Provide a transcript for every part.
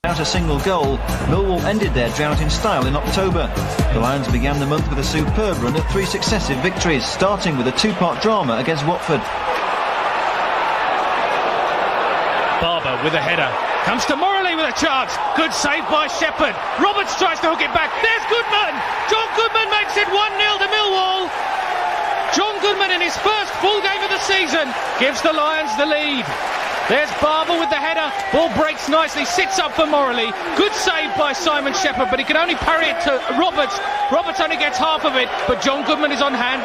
Without a single goal, Millwall ended their drought in style in October. The Lions began the month with a superb run of 3 successive victories, starting with a 2-part drama against Watford. Barber with a header. Comes to Morley with a chance. Good save by Shepherd. Roberts tries to hook it back. There's Goodman. John Goodman makes it 1-0 to Millwall. John Goodman in his first full game of the season gives the Lions the lead. There's Barber with the header. Ball breaks nicely, sits up for Morley. Good save by Simon Shepherd, but he can only parry it to Roberts. Roberts only gets half of it, but John Goodman is on hand.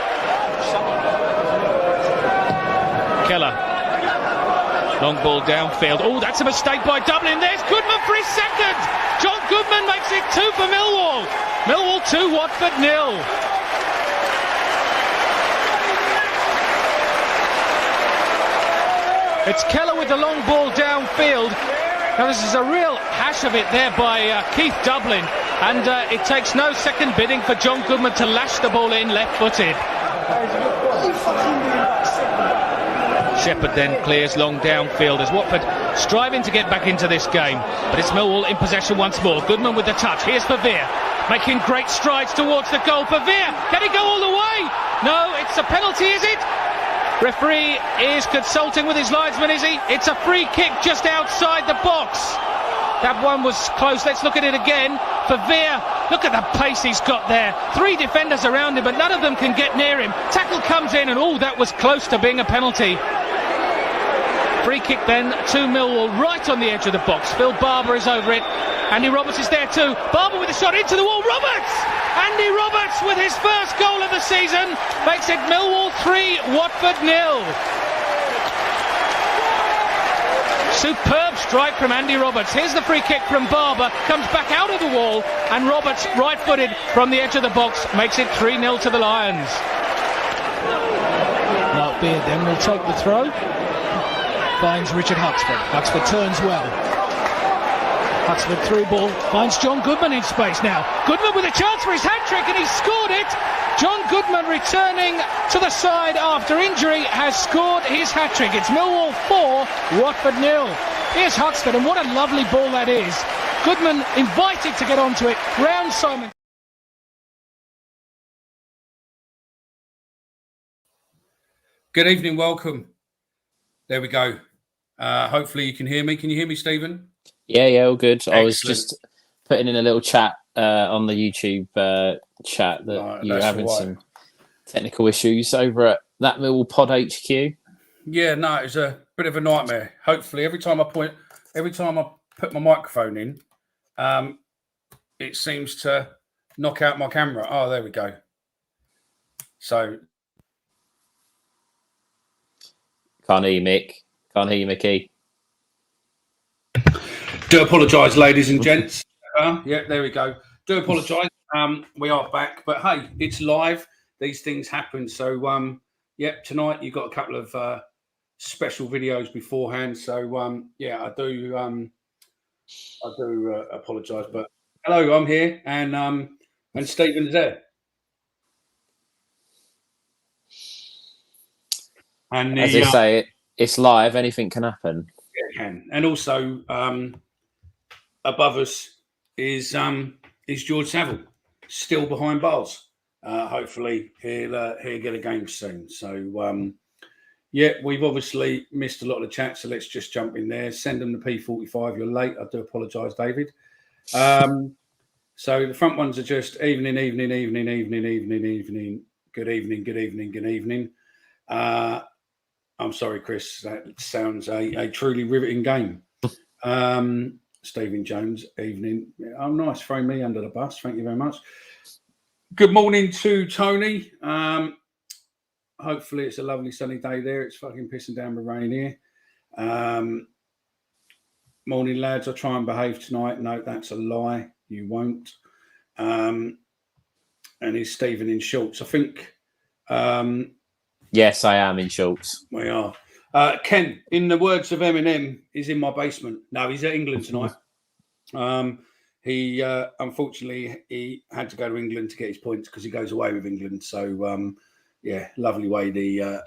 Keller. Long ball downfield. Oh, that's a mistake by Dublin. There's Goodman for his second. John Goodman makes it 2 for Millwall. Millwall 2, Watford 0. It's Keller with the long ball downfield. Now this is a real hash of it there by Keith Dublin, and it takes no second bidding for John Goodman to lash the ball in left-footed. Shepherd then clears long downfield as Watford striving to get back into this game, but it's Millwall in possession once more. Goodman with the touch. Here's Pavir making great strides towards the goal. Pavir, can he go all the way? No, it's a penalty, is it? Referee is consulting with his linesman, is he? It's a free kick just outside the box. That one was close. Let's look at it again. Pavir, look at the pace he's got there. 3 defenders around him, but none of them can get near him. Tackle comes in, and that was close to being a penalty. Free kick then to Millwall, right on the edge of the box. Phil Barber is over it. Andy Roberts is there too. Barber with a shot into the wall. Roberts! Andy Roberts with his first goal of the season makes it Millwall 3, Watford 0. Superb strike from Andy Roberts. Here's the free kick from Barber. Comes back out of the wall, and Roberts, right-footed from the edge of the box, makes it 3-0 to the Lions. Mark Beard then will take the throw. Finds Richard Huxford. Huxford turns well. Huxford through ball. Finds John Goodman in space now. Goodman with a chance for his hat-trick, and he's scored it. John Goodman, returning to the side after injury, has scored his hat-trick. It's Millwall 4, Watford 0. Here's Huxford, and what a lovely ball that is. Goodman invited to get onto it. Round Simon. Good evening, welcome. There we go. Hopefully you can hear me. Can you hear me, Stephen? Yeah, all good. Excellent. I was just putting in a little chat on the YouTube chat that you were having some technical issues over at that Millwall Pod HQ. Yeah, no, it was a bit of a nightmare. Hopefully, every time I put my microphone in, it seems to knock out my camera. Oh, there we go. So, Can't hear you, Mick. Can't hear you, Mickey. Do apologise, ladies and gents. Yeah, there we go. Do apologise. We are back, but hey, it's live. These things happen. So, tonight you've got a couple of special videos beforehand. So, I do apologise, but hello, I'm here, and Stephen's there. And as they say, it's live. Anything can happen. It can, and also above us is George Saville, still behind bars. Hopefully he'll get a game soon. So we've obviously missed a lot of the chat, so let's just jump in there. Send them the P45. You're late. I do apologise, David. So the front ones are just evening. Good evening. I'm sorry, Chris. That sounds a truly riveting game. Stephen Jones, evening. Oh, nice. Throw me under the bus. Thank you very much. Good morning to Tony. Hopefully it's a lovely sunny day there. It's fucking pissing down with rain here. Morning, lads. I'll try and behave tonight. No, that's a lie. You won't. And is Stephen in shorts? I think... Yes, I am in shorts. We are. Ken, in the words of Eminem, is in my basement. No, he's at England tonight. He unfortunately he had to go to England to get his points because he goes away with England. So lovely way the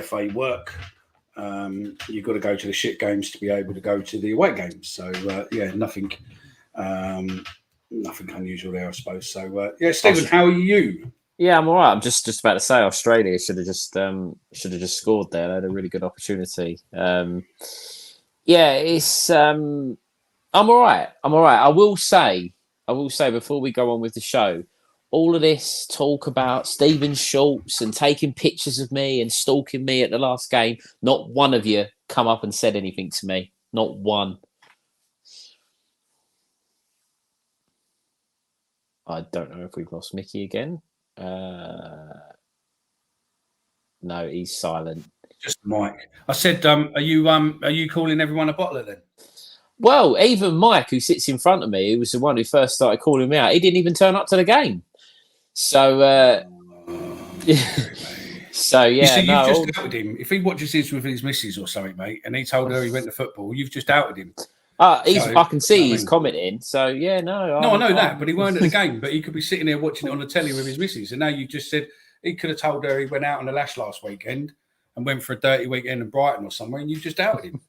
FA work. You've got to go to the shit games to be able to go to the away games. So Nothing unusual there, I suppose. So, Stephen, how are you? Yeah, I'm all right. I'm just about to say Australia should have just scored there. They had a really good opportunity. It's I'm all right. I will say before we go on with the show, all of this talk about Stephen Schultz and taking pictures of me and stalking me at the last game, not one of you come up and said anything to me. Not one. I don't know if we've lost Mickey again. No, he's silent. Just Mike. I said, are you calling everyone a bottler then? Well, even Mike, who sits in front of me, who was the one who first started calling me out, he didn't even turn up to the game. So, so yeah. You see, you've just outed him. If he watches this with his missus or something, mate, and he told her he went to football, you've just outed him. I can see he's commenting. So yeah, no. I know that, but he weren't at the game. But he could be sitting there watching it on the telly with his missus. And now you just said he could have told her he went out on the lash last weekend and went for a dirty weekend in Brighton or somewhere, and you've just outed him.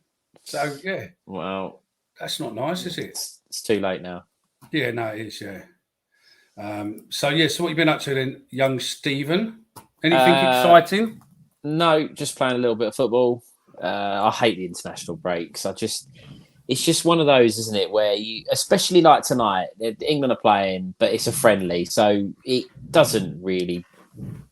So yeah. Well, that's not nice, is it? It's too late now. Yeah, no, it is. Yeah. So what have you been up to then, young Stephen? Anything exciting? No, just playing a little bit of football. I hate the international breaks. It's just one of those, isn't it, where you, especially like tonight, England are playing, but it's a friendly, so it doesn't really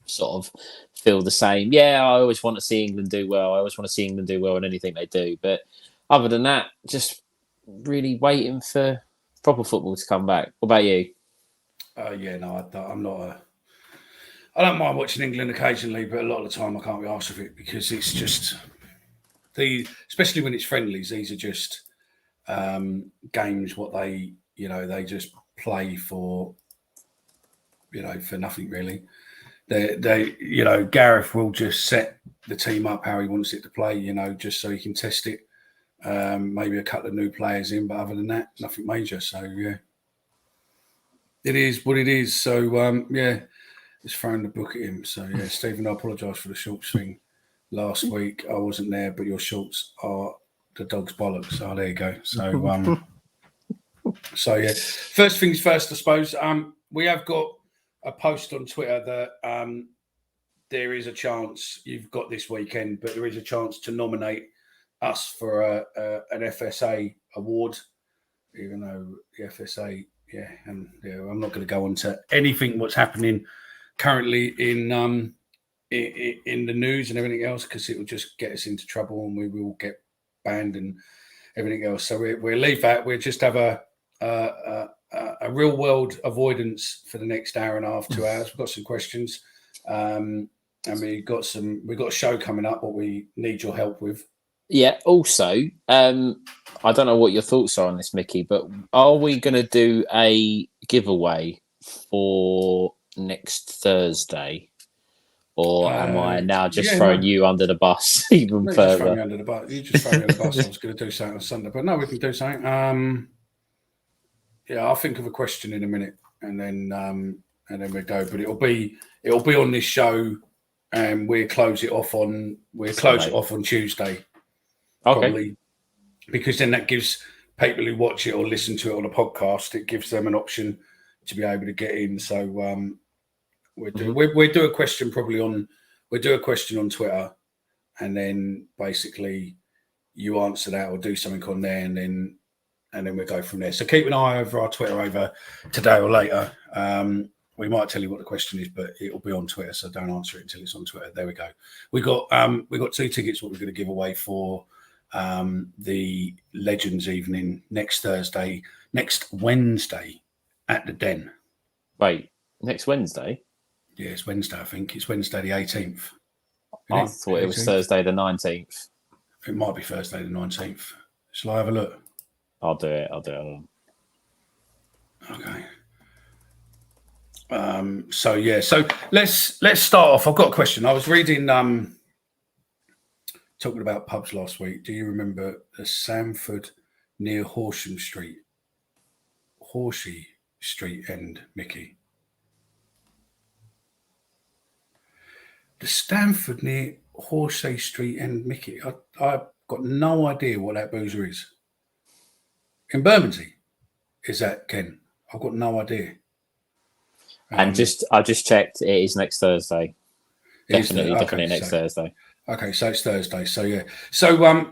sort of feel the same. Yeah, I always want to see England do well. I always want to see England do well in anything they do. But other than that, just really waiting for proper football to come back. What about you? I'm not I don't mind watching England occasionally, but a lot of the time I can't be arsed with it because it's just especially when it's friendlies, these are just games what they just play for for nothing really. They Gareth will just set the team up how he wants it to play, just so he can test it. Maybe a couple of new players in, but other than that, nothing major. So yeah, it is what it is. So just throwing the book at him. So yeah, Stephen, I apologise for the shorts thing last week. I wasn't there, but your shorts are the dog's bollocks. Oh, there you go. So so yeah, first things first, I suppose. We have got a post on Twitter that there is a chance you've got this weekend, but there is a chance to nominate us for an FSA award, even though the FSA, I'm not going to go on to anything what's happening currently in the news and everything else because it will just get us into trouble and we will get banned and everything else. So we'll leave that. We'll just have a real world avoidance for the next hour and a half, 2 hours. We've got some questions, and we've got a show coming up what we need your help with. Yeah. Also, I don't know what your thoughts are on this, Mickey, but are we going to do a giveaway for next Thursday, or am I now just throwing you under the bus even further? Just throw me under the bus. You just throw me under the bus. I was going to do something on Sunday, but no, we can do something. I'll think of a question in a minute, and then we go. But it'll be on this show, and we'll close it off on Tuesday. Okay. Probably, because then that gives people who watch it or listen to it on a podcast, it gives them an option to be able to get in. So we'll do a question on Twitter, and then basically you answer that or do something on there, and then we'll go from there. So keep an eye over our Twitter over today or later. We might tell you what the question is, but it'll be on Twitter, so don't answer it until it's on Twitter. There we go. We got 2 tickets what we're going to give away for the Legends evening next Wednesday at the Den. Wait, next Wednesday? Yeah, it's Wednesday, I think. It's Wednesday the 18th. I thought it was Thursday the 19th. It might be Thursday the 19th. Shall I have a look? I'll do it. Okay. So let's start off. I've got a question. I was reading talking about pubs last week. Do you remember the Sanford near Horsham Street? Horsey Street end, Mickey. The Stanford near Horsey Street end, Mickey. I've got no idea what that boozer is. In Bermondsey? is that, Ken? I've got no idea. And I just checked. It is next Thursday. Definitely next Thursday. Okay, so it's Thursday. So yeah. So I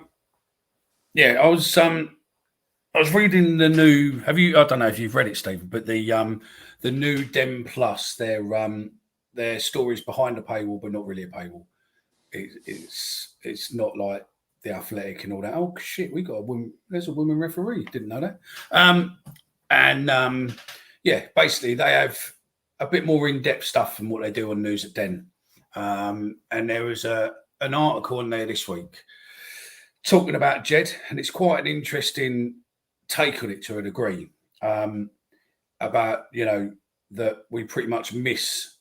was reading the new. I don't know if you've read it, Stephen, but the new Dem Plus, their stories behind the paywall, but not really a paywall. It's not like The Athletic and all that. Oh shit, we got a woman. There's a woman referee. Didn't know that. Basically they have a bit more in-depth stuff than what they do on News at Den. And there was an article on there this week talking about Jed, and it's quite an interesting take on it to a degree. About that we pretty much miss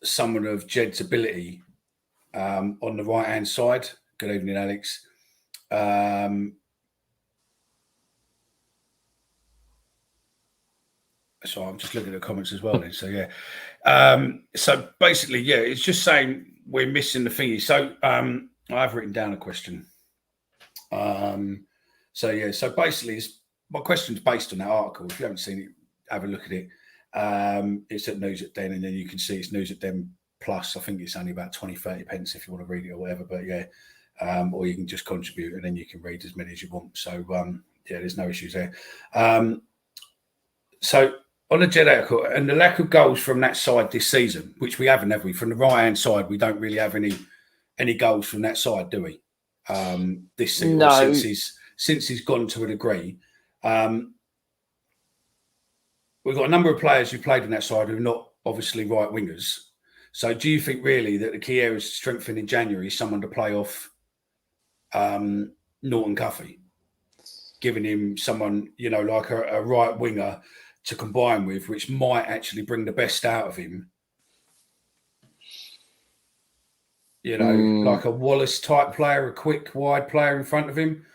someone of Jed's ability on the right hand side. Good evening, Alex. So I'm just looking at the comments as well then. So yeah. So basically, yeah, it's just saying we're missing the thingy. So I've written down a question. So basically my question's based on that article. If you haven't seen it, have a look at it. It's at News at Den, and then you can see it's News at Den Plus. I think it's only about 20-30 pence if you want to read it or whatever, but yeah. Or you can just contribute and then you can read as many as you want. So there's no issues there. So on the Jed article and the lack of goals from that side this season, which we haven't, have we? From the right-hand side, we don't really have any goals from that side, do we? This season, no. Since he's gone to a degree. We've got a number of players who played on that side who are not obviously right wingers. So do you think really that the key area to strengthen in January is someone to play off Norton Cuffy, giving him someone, like a right winger to combine with, which might actually bring the best out of him? Like a Wallace type player, a quick, wide player in front of him.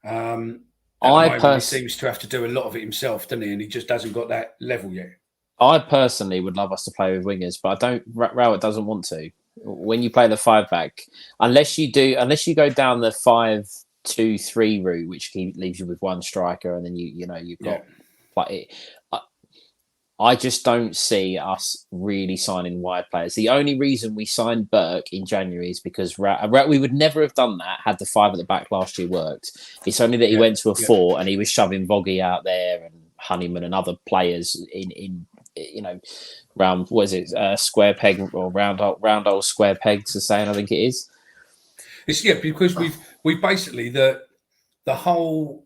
He seems to have to do a lot of it himself, doesn't he? And he just hasn't got that level yet. I personally would love us to play with wingers, but Rowett doesn't want to. When you play the 5-back, unless you go down the 5-2-3 route, which leaves you with one striker, and then you've got like. I just don't see us really signing wide players. The only reason we signed Burke in January is because we would never have done that had the 5 at the back last year worked. It's only that he went to a 4 and he was shoving Voggy out there and Honeyman and other players in round, what is it, square peg or round old square pegs are saying, I think it is. It's because we've basically the whole.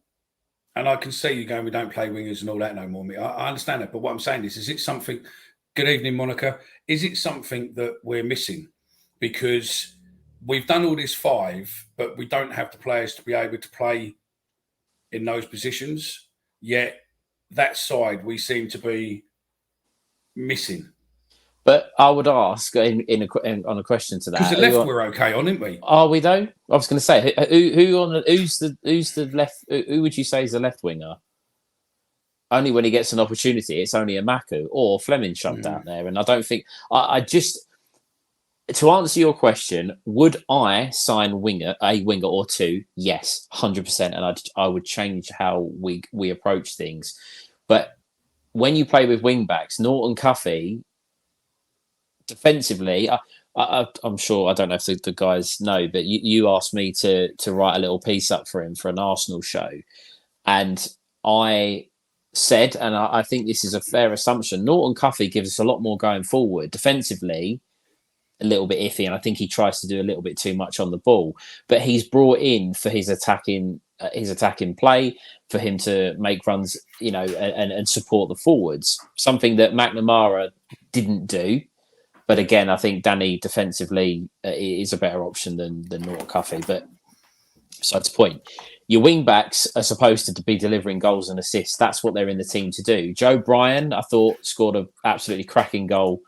And I can see you going, we don't play wingers and all that no more. I understand that. But what I'm saying is it something, good evening, Monica, is it something that we're missing? Because we've done all this 5, but we don't have the players to be able to play in those positions. Yet that side we seem to be missing. But I would ask on a question to that. Because the left we're okay on, aren't we? Are we though? I was going to say, who's the left? Who would you say is the left winger? Only when he gets an opportunity, it's only a Maku or Fleming shoved out there. And I don't think I just to answer your question, would I sign a winger or 2? Yes, 100%, and I would change how we approach things. But when you play with wing backs, Norton Cuffy. Defensively, I'm sure, I don't know if the guys know, but you asked me to write a little piece up for him for an Arsenal show. And I said, and I think this is a fair assumption, Norton Cuffy gives us a lot more going forward. Defensively, a little bit iffy, and I think he tries to do a little bit too much on the ball. But he's brought in for his attacking play, for him to make runs, and support the forwards. Something that McNamara didn't do. But again, I think Danny defensively is a better option than Norton Cuffy. But besides the point, your wing backs are supposed to be delivering goals and assists. That's what they're in the team to do. Joe Bryan, I thought, scored an absolutely cracking goal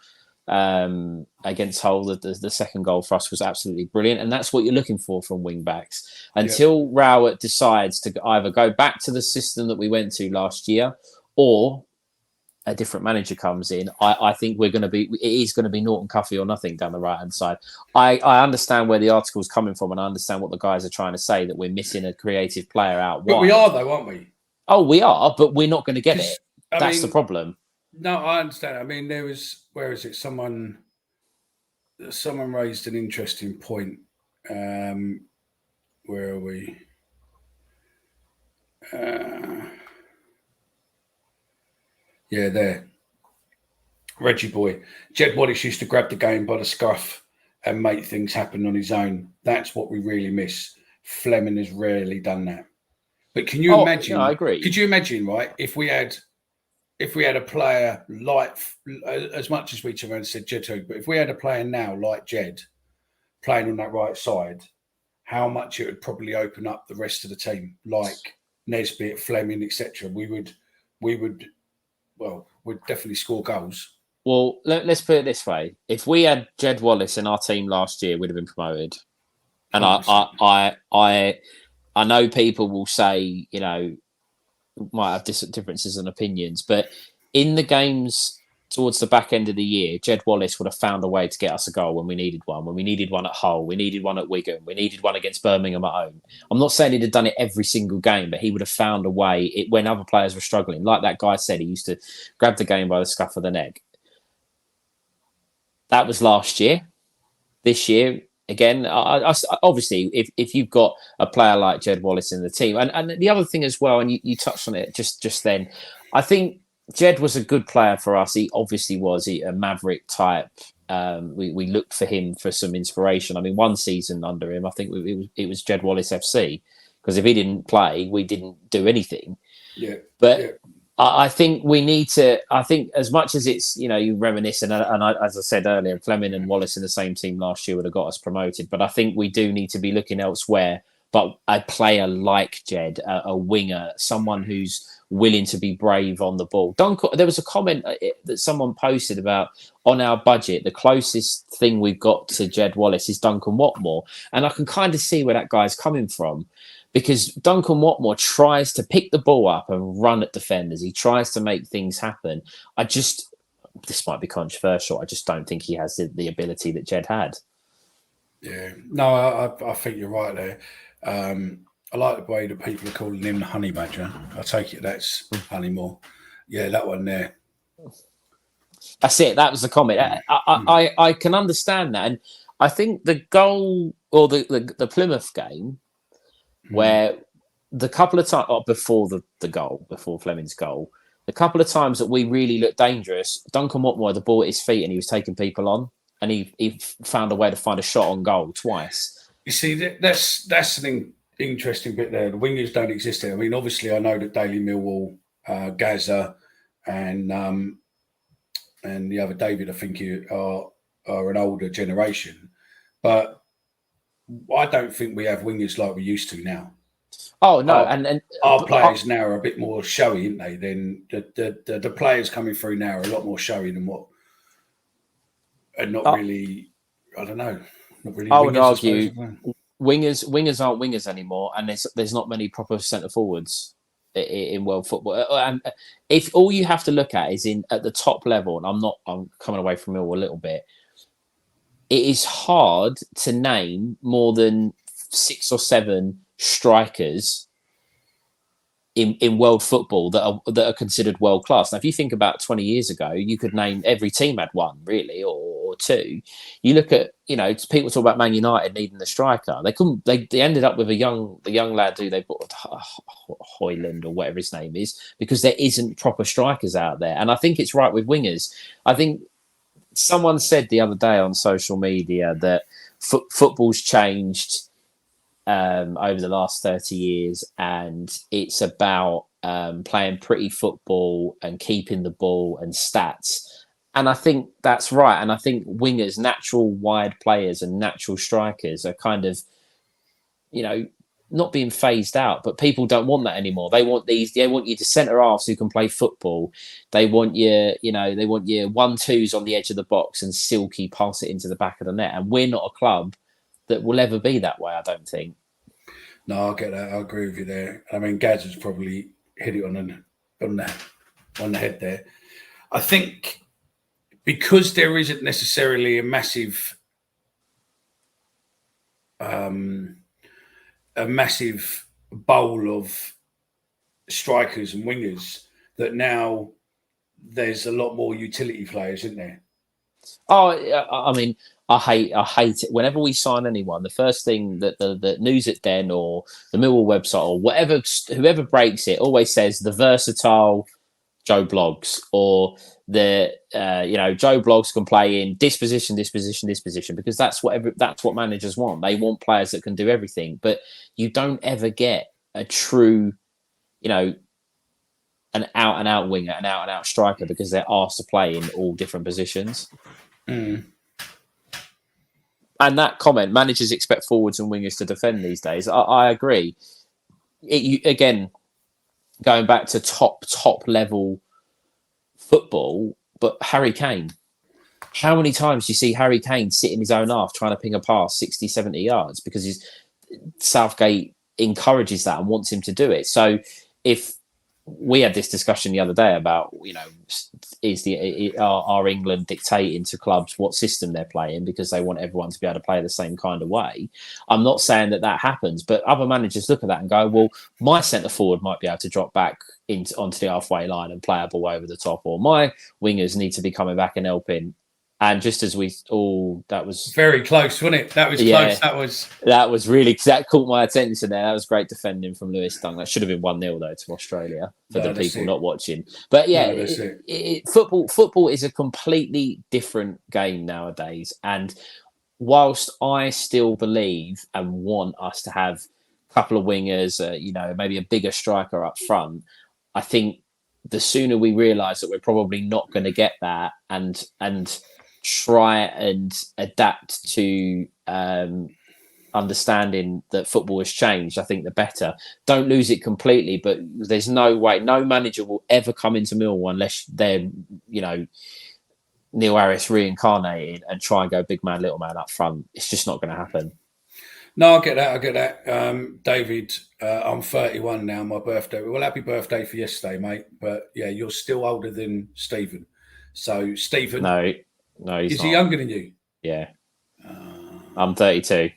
against Hull. The second goal for us was absolutely brilliant. And that's what you're looking for from wing backs. Until Rowett decides to either go back to the system that we went to last year or a different manager comes in, I think it is going to be Norton Cuffy or nothing down the right-hand side. I understand where the article is coming from, and I understand what the guys are trying to say, that we're missing a creative player out wide. But we are, though, aren't we? Oh, we are, but we're not going to get it. That's the mean, problem. No, I understand. I mean, where is it? Someone raised an interesting point. Where are we? Yeah, there. Reggie boy. Jed Wallace used to grab the game by the scruff and make things happen on his own. That's what we really miss. Fleming has rarely done that. But can you imagine? No, I agree. Could you imagine, right? If we had a player like, as much as we turn around and said Jed, but if we had a player now like Jed playing on that right side, how much it would probably open up the rest of the team, like Nesbitt, Fleming, etc. We'd definitely score goals. Well, let's put it this way: if we had Jed Wallace in our team last year, we'd have been promoted. And I know people will say, might have differences in opinions, but in the games towards the back end of the year, Jed Wallace would have found a way to get us a goal when we needed one. When we needed one at Hull, we needed one at Wigan, we needed one against Birmingham at home. I'm not saying he'd have done it every single game, but he would have found a way when other players were struggling. Like that guy said, he used to grab the game by the scruff of the neck. That was last year. This year, again, obviously, if you've got a player like Jed Wallace in the team, and the other thing as well, and you touched on it just then, I think Jed was a good player for us. He obviously was a maverick type. We looked for him for some inspiration. I mean, one season under him, I think it was Jed Wallace FC, because if he didn't play, we didn't do anything. Yeah, but. Yeah. I think we need to. I think as much as it's you reminisce, and as I said earlier, Fleming and Wallace in the same team last year would have got us promoted. But I think we do need to be looking elsewhere. But a player like Jed, a winger, someone who's willing to be brave on the ball. There was a comment that someone posted about on our budget. The closest thing we've got to Jed Wallace is Duncan Watmore, and I can kind of see where that guy's coming from. Because Duncan Watmore tries to pick the ball up and run at defenders. He tries to make things happen. This might be controversial. I just don't think he has the ability that Jed had. Yeah, no, I think you're right there. I like the way that people are calling him the Honey Badger. I take it that's Honeymore. Yeah, that one there. That's it. That was the comment. I can understand that. And I think the goal or the Plymouth game, where the couple of times before before Fleming's goal, the couple of times that we really looked dangerous, Duncan Watmore had the ball at his feet and he was taking people on, and he found a way to find a shot on goal twice. You see, that's an interesting bit there. The wingers don't exist there. I mean, obviously, I know that Daly Millwall, Gaza, and the other David, I think, are an older generation, but I don't think we have wingers like we used to now. Oh no, and our players now are a bit more showy, aren't they? Then the players coming through now are a lot more showy than what, and not really. I don't know. Not really. I would argue wingers aren't wingers anymore, and there's not many proper centre forwards in world football. And if all you have to look at is at the top level, and I'm coming away from Millwall a little bit. It is hard to name more than 6 or 7 strikers in world football that are considered world class. Now, if you think about 20 years ago, you could name every team had one really, or 2. You look at people talk about Man United needing a striker. They couldn't. They ended up with the young lad who they bought, Hoyland or whatever his name is, because there isn't proper strikers out there. And I think it's right with wingers. I think. Someone said the other day on social media that football's changed over the last 30 years, and it's about playing pretty football and keeping the ball and stats. And I think that's right. And I think wingers, natural wide players and natural strikers are kind of, not being phased out, but people don't want that anymore. They want you to centre halves who can play football. They want your 1-2s on the edge of the box and silky pass it into the back of the net. And we're not a club that will ever be that way, I don't think. No, I get that. I agree with you there. I mean, Gaz has probably hit it on the head there. I think because there isn't necessarily a massive bowl of strikers and wingers that now there's a lot more utility players, isn't there? Oh, I mean, I hate it. Whenever we sign anyone, the first thing that the News at Den or the Millwall website or whatever, whoever breaks it, always says the versatile Joe Bloggs, or the Joe Bloggs can play in this position, because that's what managers want. They want players that can do everything, but you don't ever get a true, an out and out winger, an out and out striker, because they're asked to play in all different positions. Mm. And that comment, managers expect forwards and wingers to defend these days. I agree. Again, going back to top level football, but Harry Kane. How many times do you see Harry Kane sit in his own half trying to ping a pass 60, 70 yards because Southgate encourages that and wants him to do it? So if we had this discussion the other day about, are England dictating to clubs what system they're playing because they want everyone to be able to play the same kind of way? I'm not saying that happens, but other managers look at that and go, well, my centre forward might be able to drop back onto the halfway line and play a ball over the top, or my wingers need to be coming back and helping. And just as that was very close, wasn't it? That was close. That was really, that caught my attention there. That was great defending from Lewis Dunk. That should have been 1-0 though to Australia for the people not watching. But yeah, football is a completely different game nowadays. And whilst I still believe and want us to have a couple of wingers, maybe a bigger striker up front, I think the sooner we realise that we're probably not going to get that and try and adapt to understanding that football has changed, I think the better. Don't lose it completely, but there's no way, no manager will ever come into Millwall unless they're, Neil Harris reincarnated and try and go big man, little man up front. It's just not going to happen. No, I get that. David, I'm 31 now, my birthday. Well, happy birthday for yesterday, mate. But yeah, you're still older than Stephen. So Stephen... No, he's is not. He younger than you? Yeah. I'm 32.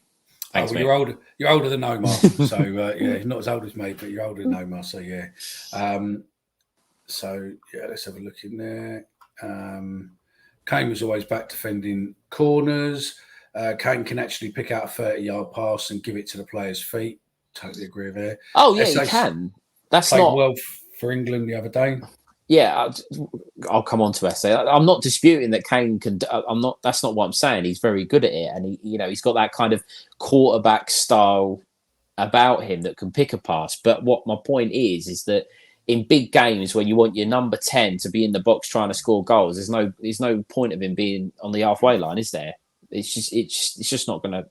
Thanks, you're older. You're older than Omar. So yeah, not as old as me, but you're older than Omar. So yeah. Let's have a look in there. Kane was always back defending corners. Kane can actually pick out a 30-yard pass and give it to the player's feet. Totally agree with that. Oh yeah, he can. That's played not well for England the other day. Yeah, I'll come on to SA. I'm not disputing that Kane can. That's not what I'm saying. He's very good at it, and he's got that kind of quarterback style about him that can pick a pass. But what my point is that in big games when you want your number 10 to be in the box trying to score goals, there's no point of him being on the halfway line, is there? It's just not going to.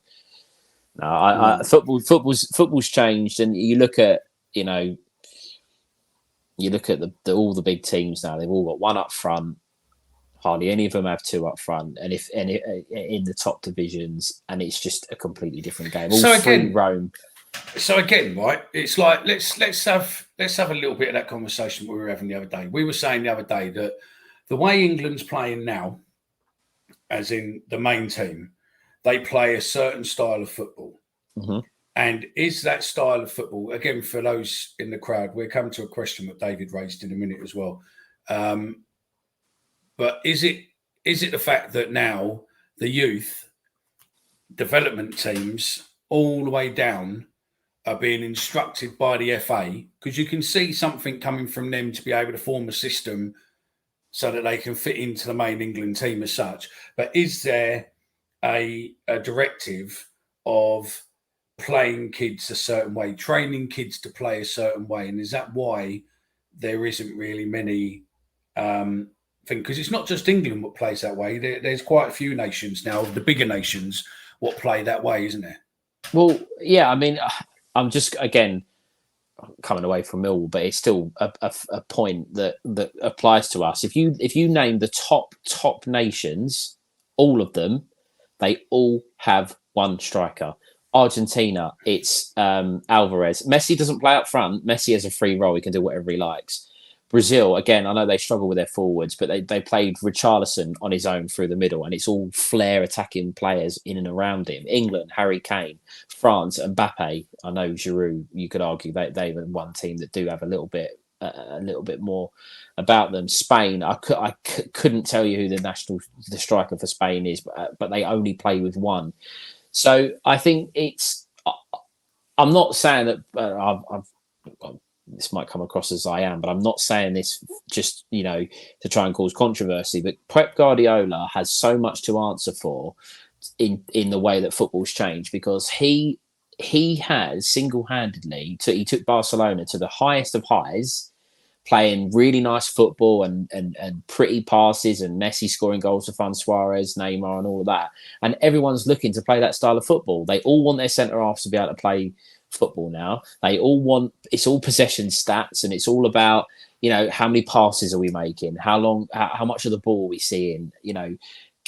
No, football's changed, and you look at all the big teams now. They've all got one up front. Hardly any of them have two up front, and if any in the top divisions, and it's just a completely different game. All free roam. So again, right? It's like let's have a little bit of that conversation we were having the other day. We were saying the other day that the way England's playing now, as in the main team, they play a certain style of football. Mm-hmm. And is that style of football, again, for those in the crowd, we'll come to a question that David raised in a minute as well. But is it the fact that now the youth development teams all the way down are being instructed by the FA? Because you can see something coming from them to be able to form a system so that they can fit into the main England team as such. But is there a directive of playing kids a certain way, training kids to play a certain way? And is that why there isn't really many things? Because it's not just England what plays that way. There's quite a few nations now, the bigger nations, what play that way, isn't there? Well, yeah, I mean, I'm just, again, coming away from Millwall, but it's still a point that applies to us. If you name the top nations, all of them, they all have one striker. Argentina, it's Alvarez. Messi doesn't play up front. Messi has a free role. He can do whatever he likes. Brazil, again, I know they struggle with their forwards, but they played Richarlison on his own through the middle, and it's all flair attacking players in and around him. England, Harry Kane. France, Mbappe. I know Giroud, you could argue they've one team that do have a little bit more about them. Spain, I couldn't tell you who the striker for Spain is, but they only play with one. So I think I'm not saying that this might come across as I am, but I'm not saying this just, to try and cause controversy. But Pep Guardiola has so much to answer for in the way that football's changed, because he has single-handedly he took Barcelona to the highest of highs, playing really nice football and pretty passes, and Messi scoring goals for fun, Suarez, Neymar, and all of that. And everyone's looking to play that style of football. They all want their centre-halves to be able to play football now. It's all possession stats, and it's all about, how many passes are we making? How much of the ball are we seeing?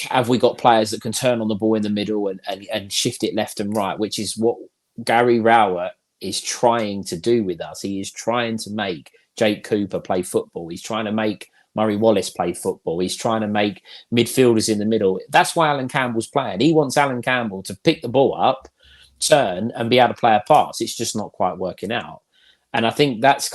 Have we got players that can turn on the ball in the middle and shift it left and right, which is what Gary Rowett is trying to do with us. He is trying to make Jake Cooper play football. He's trying to make Murray Wallace play football. He's trying to make midfielders in the middle. That's why Alan Campbell's playing. He wants Alan Campbell to pick the ball up, turn, and be able to play a pass. It's just not quite working out. And I think that's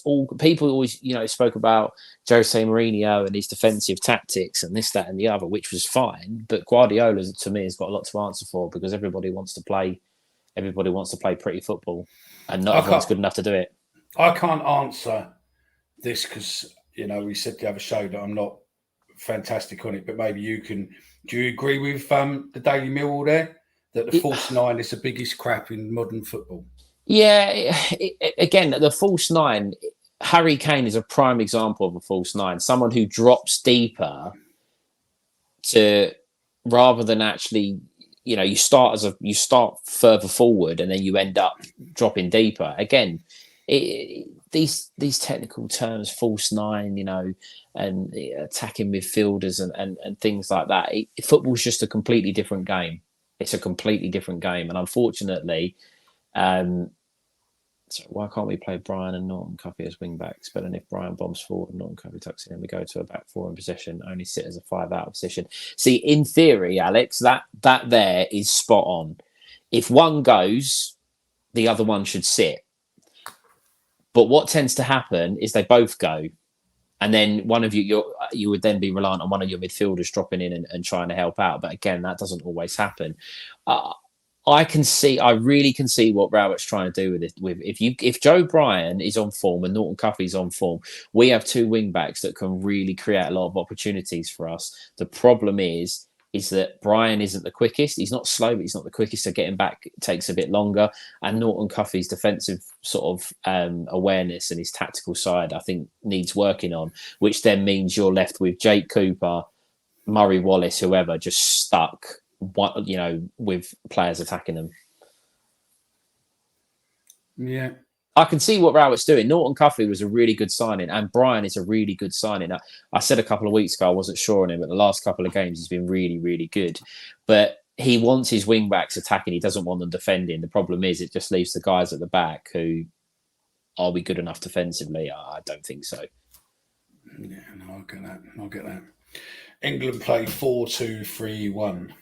all. People always, spoke about Jose Mourinho and his defensive tactics and this, that, and the other, which was fine. But Guardiola, to me, has got a lot to answer for, because everybody wants to play pretty football, and not everyone's good enough to do it. I can't answer this because we said the other show that I'm not fantastic on it, but maybe you can. Do you agree with the Daily Millwall there that the false nine is the biggest crap in modern football? Yeah, again, the false nine, Harry Kane is a prime example of a false nine. Someone who drops deeper rather than actually, you start further forward and then you end up dropping deeper. Again, these technical terms, false nine, and attacking midfielders and things like that. Football's just a completely different game. It's a completely different game, and unfortunately. So why can't we play Brian and Norton Cuffy as wing backs? But then if Brian bombs forward and Norton Cuffy tucks in, we go to a back four in possession, only sit as a 5-out position. See, in theory, Alex, that there is spot on. If one goes, the other one should sit. But what tends to happen is they both go. And then one of you would then be reliant on one of your midfielders dropping in and trying to help out. But again, that doesn't always happen. I really can see what Rowett's trying to do with it. If Joe Bryan is on form and Norton Cuffy's on form, we have two wing backs that can really create a lot of opportunities for us. The problem is that Bryan isn't the quickest. He's not slow, but he's not the quickest. So getting back takes a bit longer. And Norton Cuffy's defensive sort of awareness and his tactical side, I think, needs working on, which then means you're left with Jake Cooper, Murray Wallace, whoever, just stuck. With players attacking them. Yeah. I can see what Rowett's doing. Norton Cuffy was a really good signing, and Bryan is a really good signing. I said a couple of weeks ago I wasn't sure on him, but the last couple of games he's been really, really good. But he wants his wing backs attacking. He doesn't want them defending. The problem is it just leaves the guys at the back who, are we good enough defensively? I don't think so. Yeah, no, I'll get that. England play 4-2-3-1.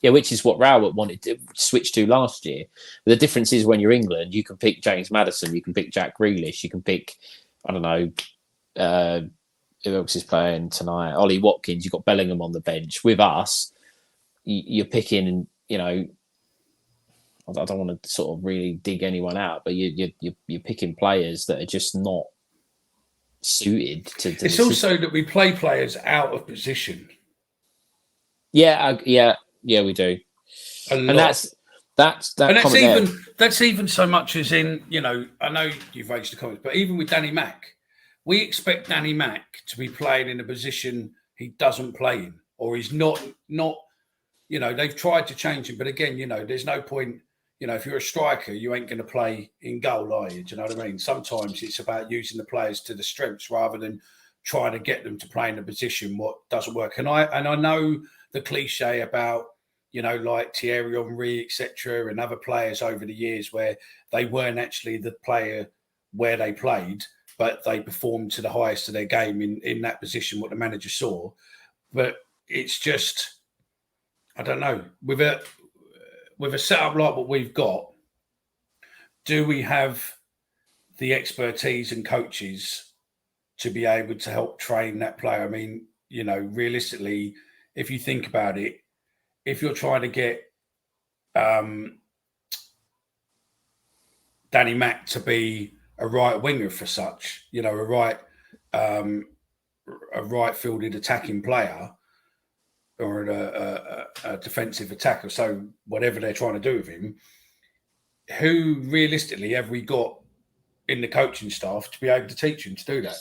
Yeah, which is what Rowett wanted to switch to last year. But the difference is when you're England, you can pick James Maddison, you can pick Jack Grealish, you can pick, I don't know, who else is playing tonight? Ollie Watkins, you've got Bellingham on the bench. With us, you're picking, I don't want to sort of really dig anyone out, but you're picking players that are just not suited to it's also that we play players out of position. Yeah, we do, and that's even so much as in I know you've raised the comments, but even with Danny Mack, we expect Danny Mack to be playing in a position he doesn't play in, or he's not. They've tried to change him, but again, there's no point. If you're a striker, you ain't going to play in goal, are you? Do you know what I mean? Sometimes it's about using the players to the strengths rather than trying to get them to play in a position what doesn't work. And I know the cliche about, like Thierry Henry, etc., and other players over the years where they weren't actually the player where they played. but they performed to the highest of their game in that position, what the manager saw. But it's just, I don't know, with a setup like what we've got, do we have the expertise and coaches to be able to help train that player? I mean, realistically, if you think about it, if you're trying to get Danny Mack to be a right winger for such, a right-fielded attacking player or a defensive attacker, so whatever they're trying to do with him, who realistically have we got in the coaching staff to be able to teach him to do that?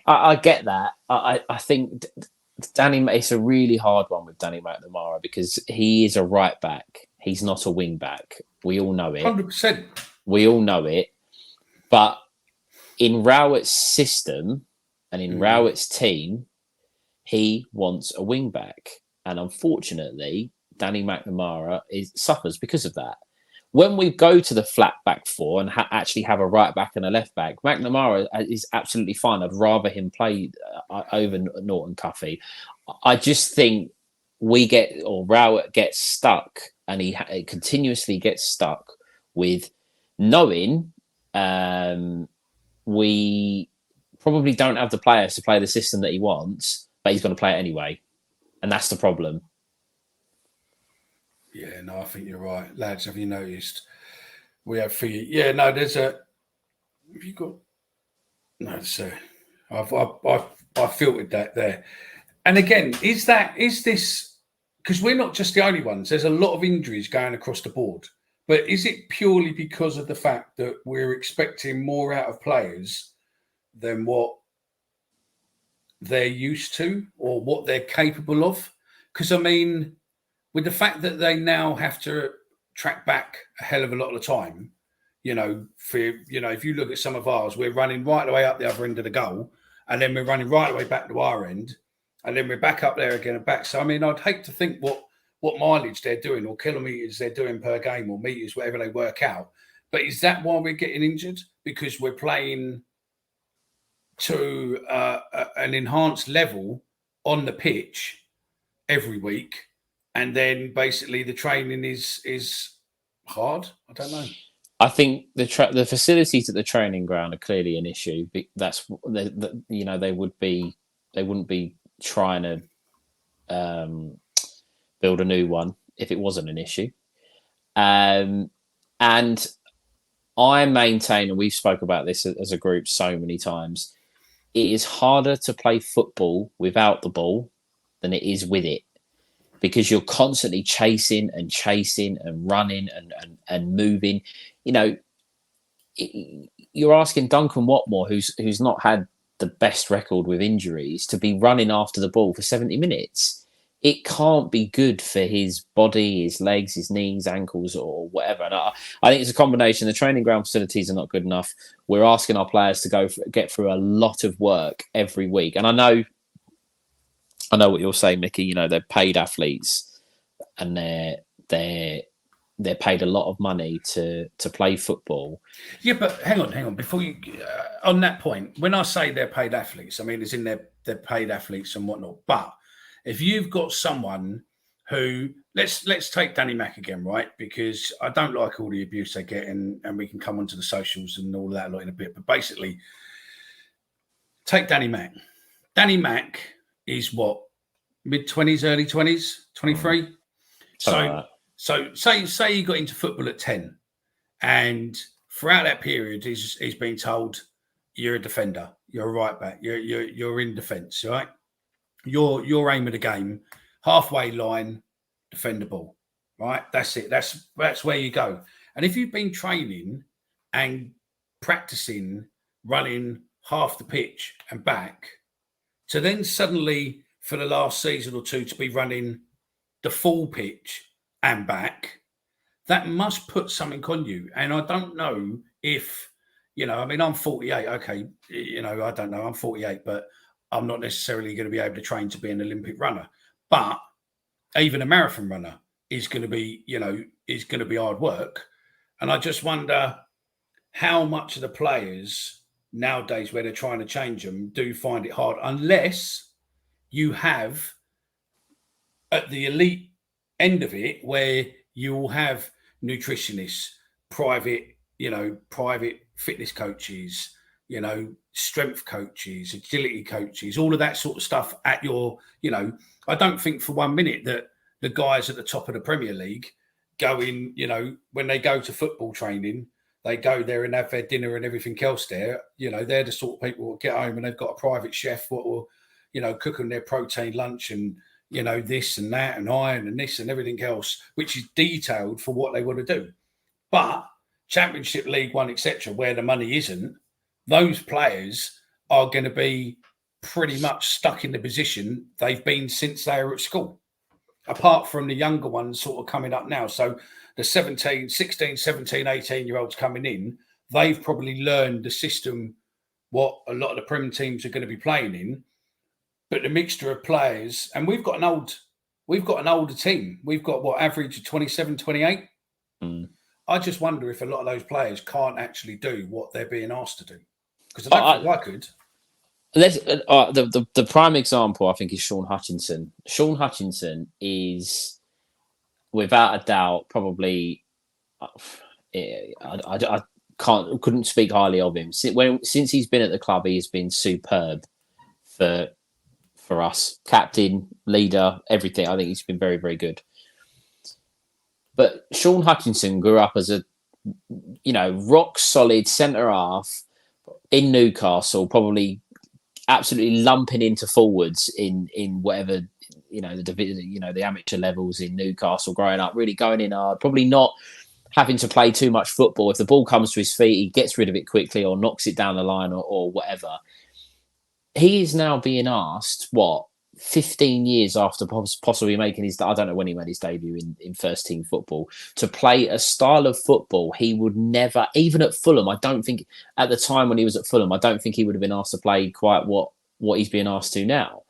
I get that. I think it's a really hard one with Danny McNamara because he is a right back. He's not a wing back. We all know it. 100%. We all know it. But in Rowett's system and in Rowett's team, he wants a wing back. And unfortunately, Danny McNamara suffers because of that. When we go to the flat back four and actually have a right back and a left back, McNamara is absolutely fine. I'd rather him play over Norton Cuffy. I just think Rowett gets stuck, and he continuously gets stuck with knowing we probably don't have the players to play the system that he wants, but he's going to play it anyway. And that's the problem. Yeah, no, I think you're right. Lads, have you noticed? We have for you. Yeah, no, there's a... Have you got... No, so I've filtered that there. And again, is this... Because we're not just the only ones. There's a lot of injuries going across the board. But is it purely because of the fact that we're expecting more out of players than what they're used to or what they're capable of? Because, I mean... with the fact that they now have to track back a hell of a lot of the time, if you look at some of ours, we're running right the way up the other end of the goal, and then we're running right the way back to our end, and then we're back up there again and back. So, I mean, I'd hate to think what mileage they're doing or kilometres they're doing per game or metres, whatever they work out. But is that why we're getting injured? Because we're playing to an enhanced level on the pitch every week, and then basically the training is hard? I don't know. I think the facilities at the training ground are clearly an issue. That's they wouldn't be trying to build a new one if it wasn't an issue. And I maintain, and we've spoke about this as a group so many times, it is harder to play football without the ball than it is with it. Because you're constantly chasing and running and moving. You're asking Duncan Watmore, who's not had the best record with injuries, to be running after the ball for 70 minutes. It can't be good for his body, his legs, his knees, ankles, or whatever. And I think it's a combination. The training ground facilities are not good enough. We're asking our players to get through a lot of work every week. And I know what you're saying, Mickey. They're paid athletes, and they're paid a lot of money to play football. Yeah, but hang on. Before you on that point, when I say they're paid athletes, I mean as in they're paid athletes and whatnot. But if you've got someone who let's take Danny Mack again, right? Because I don't like all the abuse they get, and we can come onto the socials and all of that in a bit. But basically, take Danny Mack. Danny Mack is what, mid-20s, early 20s, 23? So say he got into football at 10, and throughout that period he's been told, you're a defender, you're a right back, you're in defence, right? Your aim of the game, halfway line, defend the ball, right? That's it. That's where you go. And if you've been training and practicing running half the pitch and back, to then suddenly for the last season or two to be running the full pitch and back, that must put something on you. And I don't know if, I'm 48. Okay. I don't know. I'm 48, but I'm not necessarily going to be able to train to be an Olympic runner. But even a marathon runner is going to be, hard work. And I just wonder how much of the players nowadays where they're trying to change them do find it hard unless you have at the elite end of it where you will have nutritionists, private fitness coaches, strength coaches, agility coaches, all of that sort of stuff at your, I don't think for 1 minute that the guys at the top of the Premier League go in, when they go to football training, they go there and have their dinner and everything else there. They're the sort of people who get home and they've got a private chef what will, cook them their protein lunch and, this and that and iron and this and everything else, which is detailed for what they want to do. But Championship, League One, etc., where the money isn't, those players are going to be pretty much stuck in the position they've been since they were at school, apart from the younger ones sort of coming up now. So the 16, 17, 18-year-olds coming in, they've probably learned the system, what a lot of the Prem teams are going to be playing in. But the mixture of players, and we've got an older team. We've got average of 27, 28. Mm. I just wonder if a lot of those players can't actually do what they're being asked to do. Because I don't think I could. The prime example, I think, is Sean Hutchinson. Sean Hutchinson is, without a doubt, probably. I couldn't speak highly of him since he's been at the club. He has been superb for us, captain, leader, everything. I think he's been very, very good. But Sean Hutchinson grew up as a, rock solid centre half in Newcastle, probably absolutely lumping into forwards in whatever, the amateur levels in Newcastle growing up, really going in hard, probably not having to play too much football. If the ball comes to his feet, he gets rid of it quickly or knocks it down the line or whatever. He is now being asked, 15 years after possibly making I don't know when he made his debut in first team football, to play a style of football he would never, even at Fulham, I don't think, at the time when he was at Fulham, I don't think he would have been asked to play quite what he's being asked to now.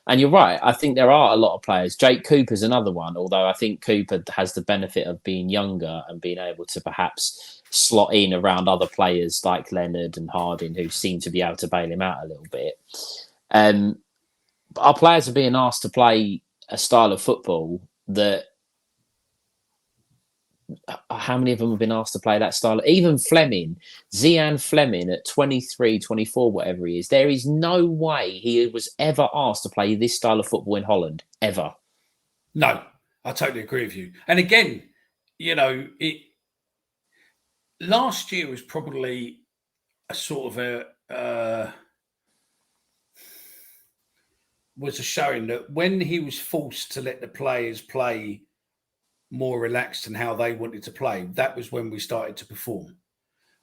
And you're right, I think there are a lot of players. Jake Cooper's another one, although I think Cooper has the benefit of being younger and being able to perhaps slot in around other players like Leonard and Harding, who seem to be able to bail him out a little bit. Our players are being asked to play a style of football that, how many of them have been asked to play that style? Even Zian Fleming at 23, 24, whatever he is, there is no way he was ever asked to play this style of football in Holland, ever. No, I totally agree with you. And again, last year was probably a sort of was a showing that when he was forced to let the players play more relaxed and how they wanted to play, that was when we started to perform.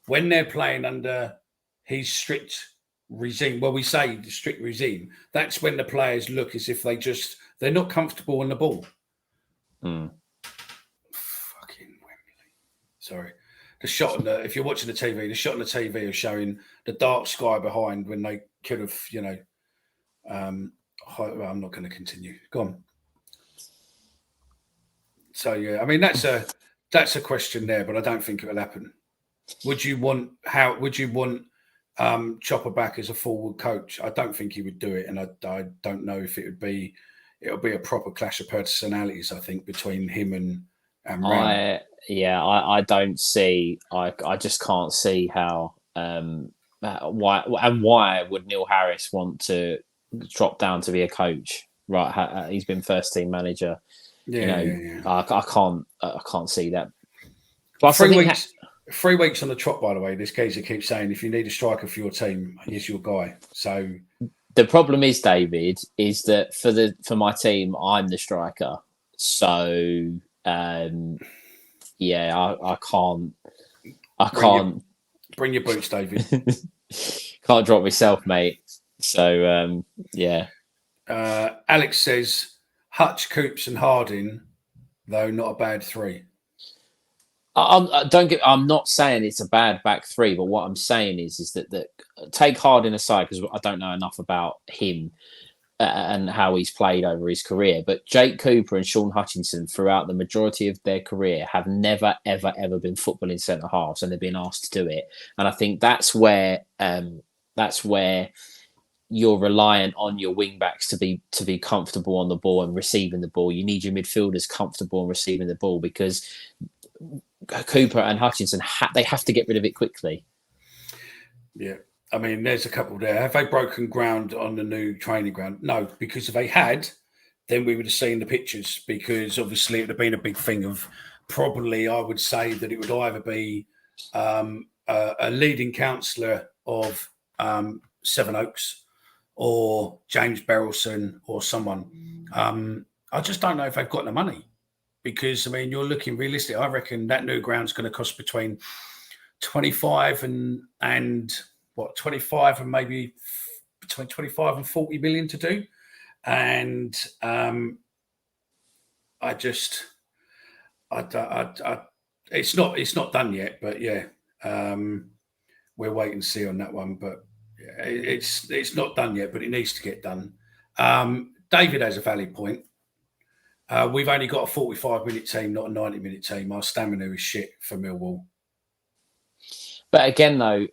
When they're playing under his strict regime, we say the strict regime, that's when the players look as if they're not comfortable on the ball. Mm. Fucking Wembley. Sorry. The shot if you're watching the TV, the shot on the TV is showing the dark sky behind when they could have, I'm not going to continue. Go on. So yeah, I mean that's a question there, but I don't think it will happen. Would you want Chopper back as a forward coach? I don't think he would do it, and I don't know if it'll be a proper clash of personalities. I think between him and Ram. I don't see. I just can't see how. Why would Neil Harris want to drop down to be a coach? Right, he's been first team manager. Yeah. I can't see that. Plus, 3 weeks on the trot, by the way. This geezer keeps saying, if you need a striker for your team, he's your guy. So the problem is, David, is that for my team, I'm the striker. So I can't. Bring your boots, David. Can't drop myself, mate. So yeah. Alex says Hutch, Coops, and Harding, though not a bad three. I'm not saying it's a bad back three, but what I'm saying is that take Harding aside, because I don't know enough about him and how he's played over his career. But Jake Cooper and Sean Hutchinson, throughout the majority of their career, have never, ever, ever been footballing centre halves, and they've been asked to do it. And I think that's where that's where you're reliant on your wing backs to be comfortable on the ball and receiving the ball. You need your midfielders comfortable and receiving the ball, because Cooper and Hutchinson they have to get rid of it quickly. Yeah. I mean, there's a couple there. Have they broken ground on the new training ground? No, because if they had, then we would have seen the pictures, because obviously it would have been a big thing of probably, I would say that it would either be a leading counsellor of Sevenoaks or James Berylson or someone. I just don't know if they've got the money, because, I mean, you're looking realistic. I reckon that new ground's going to cost between 25 and 25 and maybe between 25 and 40 million to do. And it's not done yet, but yeah, we'll wait and see on that one. But yeah, it's not done yet, but it needs to get done. David has a valid point. We've only got a 45-minute team, not a 90-minute team. Our stamina is shit for Millwall. But again, though,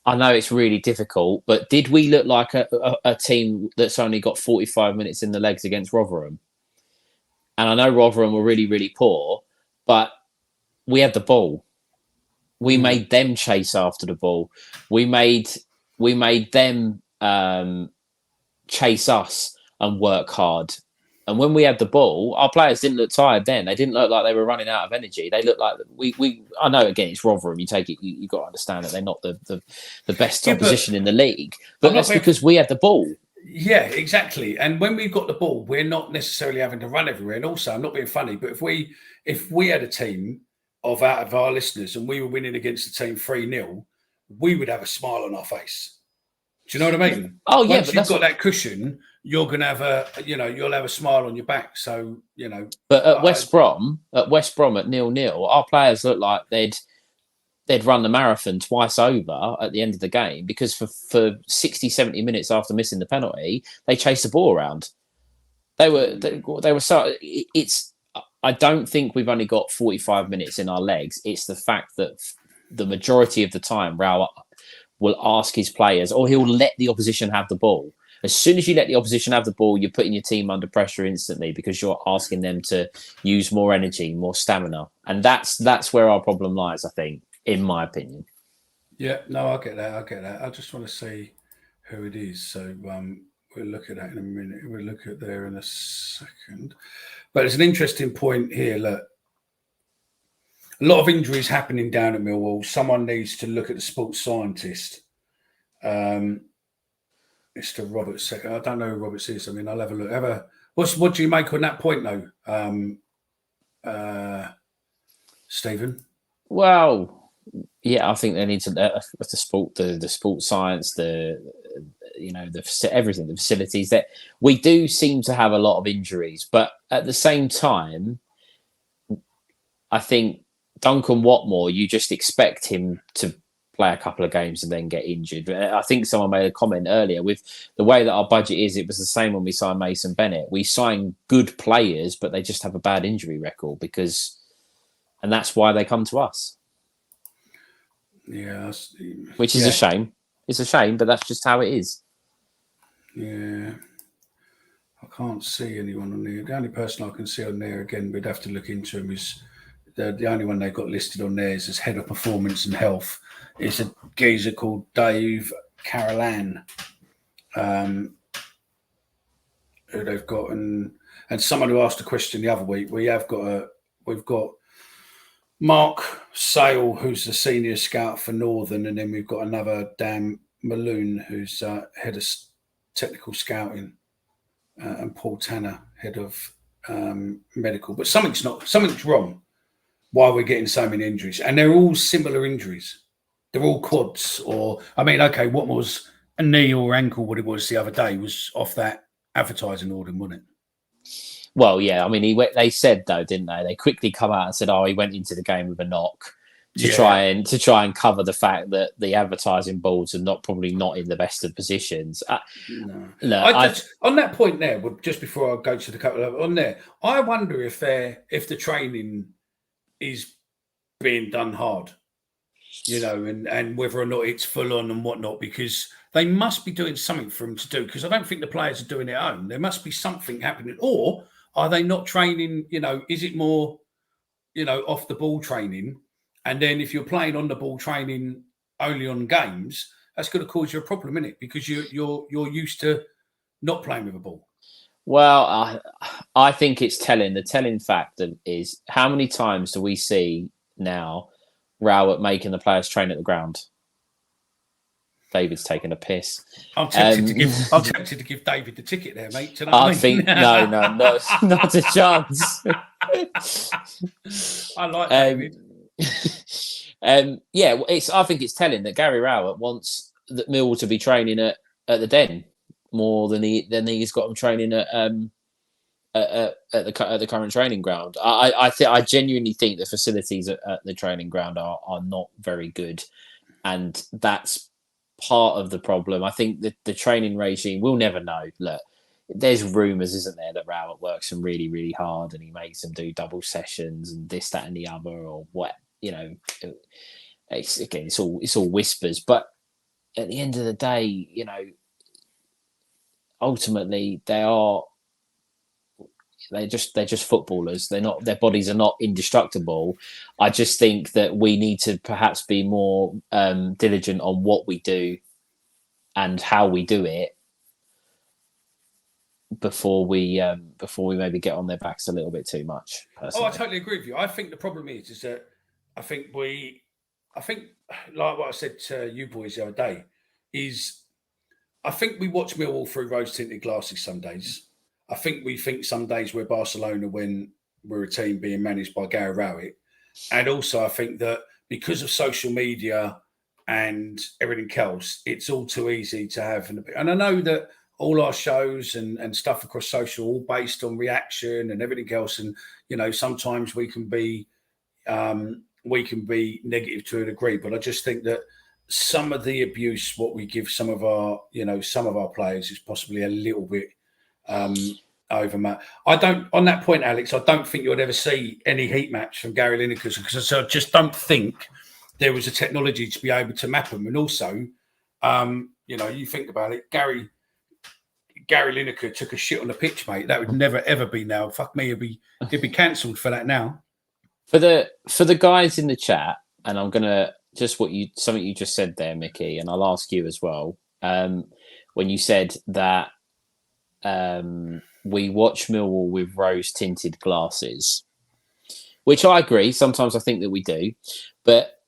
I know it's really difficult, but did we look like a team that's only got 45 minutes in the legs against Rotherham? And I know Rotherham were really, really poor, but we had the ball. We made them chase after the ball. We made them chase us and work hard. And when we had the ball, our players didn't look tired then. They didn't look like they were running out of energy. They looked like I know, again, it's Rotherham. You take it, you got to understand that they're not the best opposition in the league. But that's because we had the ball. Yeah, exactly. And when we've got the ball, we're not necessarily having to run everywhere. And also, I'm not being funny, but if we had a team out of our listeners and we were winning against the team 3-0, we would have a smile on our face. Do you know what I mean? Oh, yeah. Once you've got that cushion, you're going to have you'll have a smile on your back. So, But at West Brom at 0-0, our players looked like they'd run the marathon twice over at the end of the game, because for 60, 70 minutes after missing the penalty, they chased the ball around. They were so. I don't think we've only got 45 minutes in our legs. It's the fact that the majority of the time, Raul will ask his players, or he'll let the opposition have the ball. As soon as you let the opposition have the ball, you're putting your team under pressure instantly, because you're asking them to use more energy, more stamina. And that's where our problem lies, I think, in my opinion. Yeah, no, I get that. I just want to see who it is. So we'll look at that in a minute. We'll look at there in a second. But it's an interesting point here. Look, a lot of injuries happening down at Millwall. Someone needs to look at the sports scientist. Mr. Robert Second. I don't know who Robert is. I mean, I'll have a look. What do you make on that point, though, Stephen? Well, yeah, I think they need to the sports science, everything, the facilities. That we do seem to have a lot of injuries, but at the same time, I think Duncan Watmore, you just expect him to play a couple of games and then get injured. I think someone made a comment earlier, with the way that our budget is, it was the same when we signed Mason Bennett. We sign good players, but they just have a bad injury record, and that's why they come to us. Yeah. Which is a shame. It's a shame, but that's just how it is. Yeah. I can't see anyone on there. The only person I can see on there, again, we'd have to look into him, is the only one they've got listed on there is as head of performance and health. It's a geezer called Dave Carolan, who they've got, and someone who asked a question the other week. We've got Mark Sale, who's the senior scout for Northern, and then we've got another Dan Maloon, who's head of technical scouting, and Paul Tanner, head of medical. But something's wrong. Why we're getting so many injuries, and they're all similar injuries. They're all quads, okay, what was a knee or ankle? What it was the other day was off that advertising order, wasn't it? Well, yeah. I mean, they said, though, didn't they? They quickly come out and said, "Oh, he went into the game with a knock," to try and cover the fact that the advertising boards are probably not in the best of positions. No. On that point there, just before I go to the couple on there, I wonder if the training is being done hard. you know, and whether or not it's full on and whatnot, because they must be doing something for them to do. Because I don't think the players are doing it at home. There must be something happening, or are they not training? You know, is it more, you know, off the ball training? And then if you're playing on the ball training only on games, that's going to cause you a problem, isn't it? Because you're used to not playing with a ball. Well, I think it's telling. The telling fact is how many times do we see now Rowett making the players train at the ground? David's taking a piss. I'm tempted to give David the ticket there, mate. Do you know what I mean? think no, not a chance. I like David. Yeah, I think it's telling that Gary Rowett wants Millwall to be training at the Den more than he's got them training at the current training ground. I genuinely think the facilities at the training ground are not very good, and that's part of the problem. I think that the training regime, we'll never know. Look, there's rumours, isn't there, that Rowett works them really, really hard and he makes them do double sessions and this, that, and the other, or what, you know. It's all whispers, but at the end of the day, you know, ultimately they're just footballers. Their bodies are not indestructible. I just think that we need to perhaps be more diligent on what we do and how we do it before we maybe get on their backs a little bit too much. Personally. Oh, I totally agree with you. I think the problem is that I think like what I said to you boys the other day is I think we watch Millwall through rose-tinted glasses some days. I think we think some days we're Barcelona when we're a team being managed by Gary Rowett. And also I think that because of social media and everything else, it's all too easy to have. And I know that all our shows and stuff across social are all based on reaction and everything else. And, you know, sometimes we can be negative to a degree, but I just think that some of the abuse, what we give some of our players is possibly a little bit overmatched. On that point, Alex, I don't think you'll ever see any heat maps from Gary Lineker because I just don't think there was a technology to be able to map them. And also, you know, you think about it, Gary Lineker took a shit on the pitch, mate. That would never ever be now. Fuck me, he'd be cancelled for that now. For the guys in the chat, and I'm gonna something you just said there, Mickey, and I'll ask you as well. When you said that we watch Millwall with rose-tinted glasses, which I agree. Sometimes I think that we do, but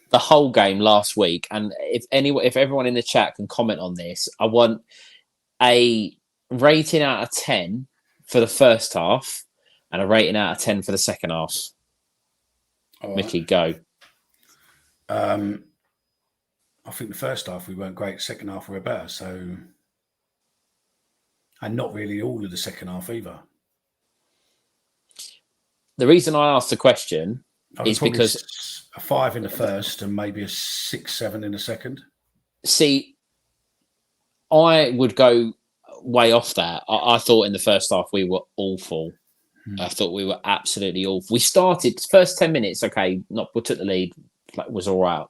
the whole game last week, and if everyone in the chat can comment on this, I want a rating out of 10 for the first half and a rating out of 10 for the second half. All Mickey, right. Go. I think the first half we weren't great. Second half we were better. So, and not really all of the second half either. The reason I asked the question is because a 5 in the first and maybe a 6, 7 in the second. See, I would go way off that. I thought in the first half we were awful. I thought we were absolutely awful. We started first 10 minutes, okay, we took the lead, was all right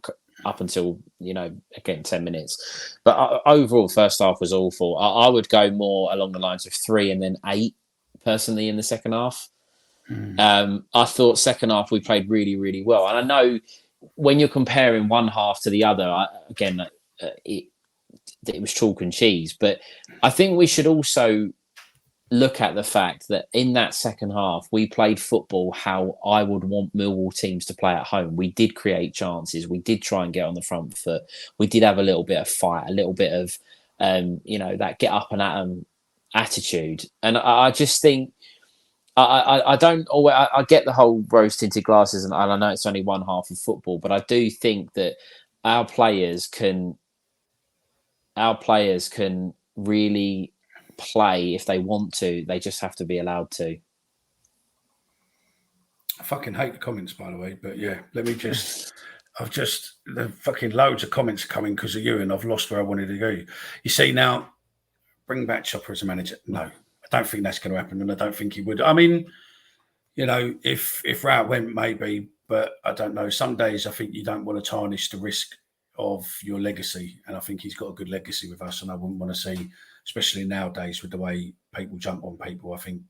up until, you know, again, 10 minutes. But overall, first half was awful. I would go more along the lines of 3 and then 8, personally, in the second half. I thought second half we played really, really well. And I know when you're comparing one half to the other, it was chalk and cheese. But I think we should also look at the fact that in that second half, we played football how I would want Millwall teams to play at home. We did create chances. We did try and get on the front foot. We did have a little bit of fight, a little bit of, that get up and at 'em attitude. And I just think, I get the whole rose-tinted glasses, and I know it's only one half of football, but I do think that our players can really play if they want to. They just have to be allowed to. I fucking hate the comments, by the way, but yeah, the fucking loads of comments coming because of you, and I've lost where I wanted to go. You see, now bring back Chopper as a manager. No, I don't think that's going to happen, and I don't think he would. I mean, you know, if Rowett went, maybe but I don't know. Some days I think you don't want to tarnish the risk of your legacy, and I think he's got a good legacy with us, and I wouldn't want to see, especially nowadays with the way people jump on people, I think,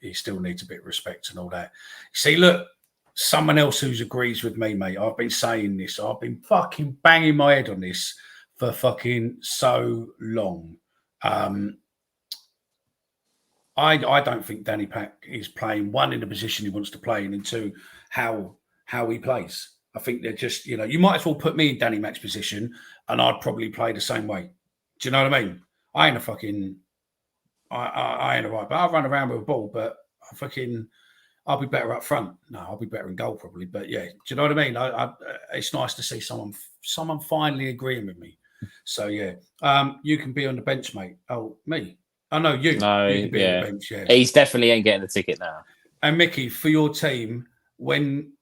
he still needs a bit of respect and all that. See, look, someone else who agrees with me, mate. I've been saying this. I've been fucking banging my head on this for fucking so long. I don't think Danny Pack is playing, one, in the position he wants to play in, and two, how he plays. I think they're just, you might as well put me in Danny Mack's position and I'd probably play the same way. Do you know what I mean? I ain't a fucking, I ain't a right, but I'll run around with a ball, but I'll be better up front. No, I'll be better in goal probably. But yeah, do you know what I mean? It's nice to see someone finally agreeing with me. So yeah, you can be on the bench, mate. Oh, me? I know you. No, you can be on the bench. Yeah, he's definitely ain't getting the ticket now. And Mickey, for your team, when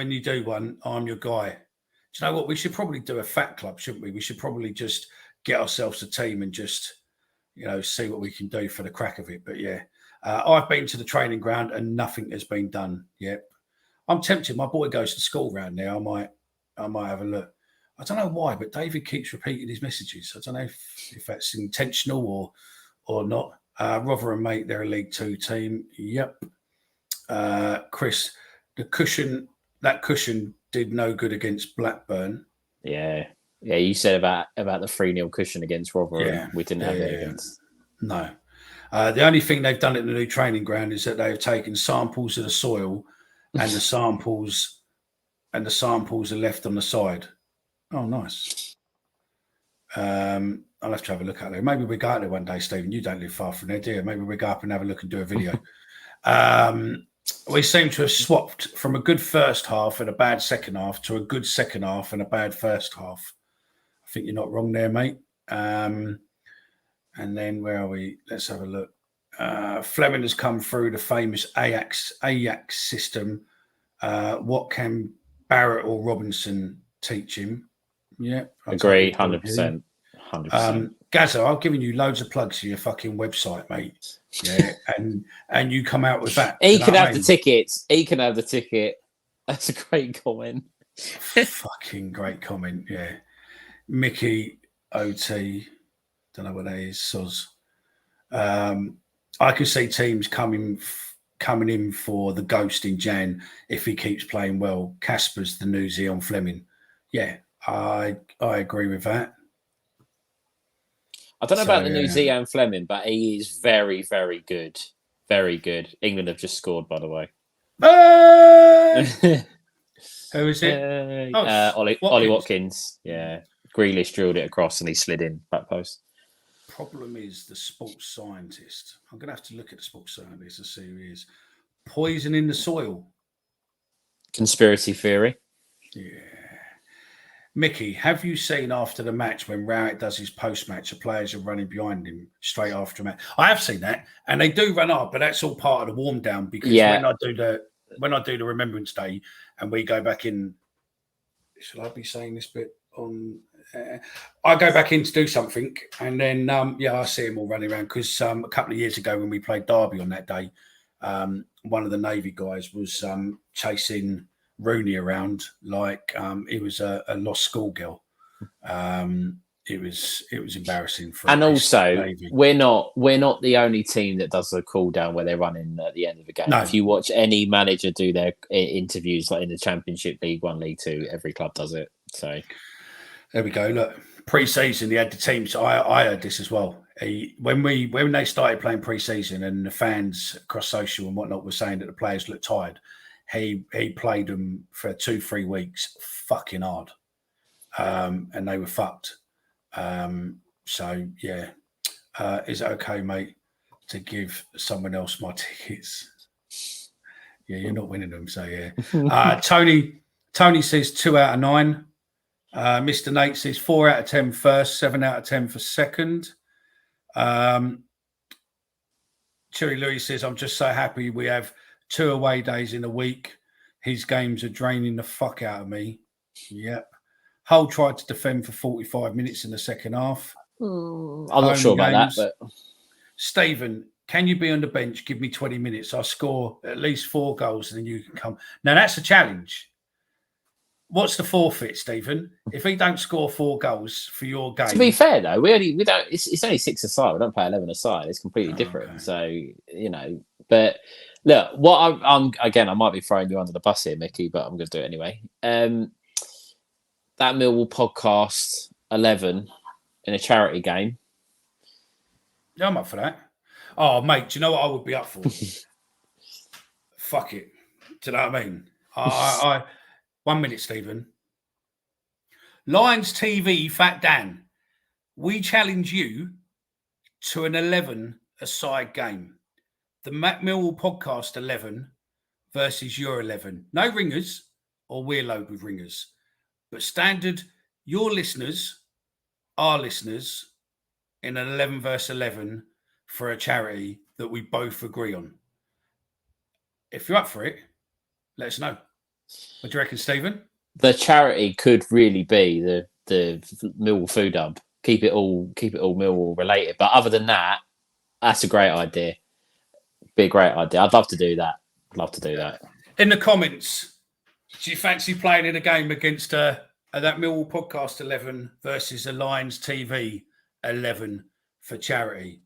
you do one, I'm your guy. Do you know what? We should probably do a fat club, shouldn't we? We should probably just get ourselves a team and just, see what we can do for the crack of it. But yeah, I've been to the training ground and nothing has been done yet. I'm tempted. My boy goes to school round now. I might have a look. I don't know why, but David keeps repeating his messages. I don't know if that's intentional or not. Rotherham, mate, they're a League Two team. Yep. Chris, that cushion did no good against Blackburn. Yeah. Yeah, you said about the 3-0 cushion against Rotherham. Yeah. We didn't have it against. No. The only thing they've done at the new training ground is that they've taken samples of the soil and the samples are left on the side. Oh, nice. I'll have to have a look at it. Maybe we go out there one day, Stephen. You don't live far from there, do you? Maybe we go up and have a look and do a video. We seem to have swapped from a good first half and a bad second half to a good second half and a bad first half. I think you're not wrong there, mate. And then where are we? Let's have a look. Fleming has come through the famous Ajax system. What can Barrett or Robinson teach him? Yeah. Agree, 100%. 100%. Gazza, I've given you loads of plugs for your fucking website, mate. Yeah, and you come out with that. He can have the tickets. He can have the ticket. That's a great comment. Fucking great comment, yeah. Mickey OT, don't know what that is, Soz. I could see teams coming in for the ghost in Jan if he keeps playing well. Casper's the new Zion Fleming. Yeah, I agree with that. I don't know about the new Zion Fleming, but he is very, very good. Very good. England have just scored, by the way. Who is it? Ollie Watkins. Yeah. Grealish drilled it across and he slid in back post. Problem is the sports scientist. I'm going to have to look at the sports scientist to see who he is. Poison in the soil. Conspiracy theory. Yeah. Mickey, have you seen after the match when Rowett does his post-match, the players are running behind him straight after a match? I have seen that, and they do run up, but that's all part of the warm down because when I do the Remembrance Day and we go back in, should I be saying this bit on? I go back in to do something, and then I see them all running around because a couple of years ago when we played Derby on that day, one of the Navy guys was chasing Rooney around like he was a lost schoolgirl. It was embarrassing for. And also, Navy. we're not the only team that does a cool down where they're running at the end of the game. No. If you watch any manager do their interviews, like in the Championship, League One, League Two, every club does it. So there we go. Look, pre-season, he had the teams. I heard this as well. When they started playing pre-season, and the fans across social and whatnot were saying that the players looked tired. He played them for 2-3 weeks fucking hard. And they were fucked. So, yeah. Is it okay, mate, to give someone else my tickets? Yeah, you're not winning them, so yeah. Tony says 2 out of 9. Mr. Nate says 4 out of 10 first, 7 out of 10 for second. Cherry Louis says, I'm just so happy we have 2 away days in a week. His games are draining the fuck out of me. Yep. Hull tried to defend for 45 minutes in the second half. I'm not sure about that, but Stephen, can you be on the bench? Give me 20 minutes. I'll score at least 4 goals and then you can come. Now, that's a challenge. What's the forfeit, Stephen? If he don't score 4 goals for your game, to be fair though, we don't. It's only 6 aside. We don't play 11 aside. It's completely different. Okay. So but look, what I'm again, I might be throwing you under the bus here, Mickey, but I'm going to do it anyway. That Millwall podcast 11 in a charity game. Yeah, I'm up for that. Oh, mate, do you know what I would be up for? Fuck it. Do you know what I mean? I 1 minute, Stephen. Lions TV, Fat Dan. We challenge you to an 11-a-side game. The Mac Millwall podcast 11 versus your 11. No ringers, or we're loaded with ringers. But standard, your listeners, our listeners, in an 11 versus 11 for a charity that we both agree on. If you're up for it, let us know. What do you reckon, Stephen? The charity could really be the Millwall food hub. Keep it all Millwall related. But other than that, that's a great idea. Be a great idea. I'd love to do that. In the comments, do you fancy playing in a game against that Millwall podcast 11 versus a Lions TV 11 for charity?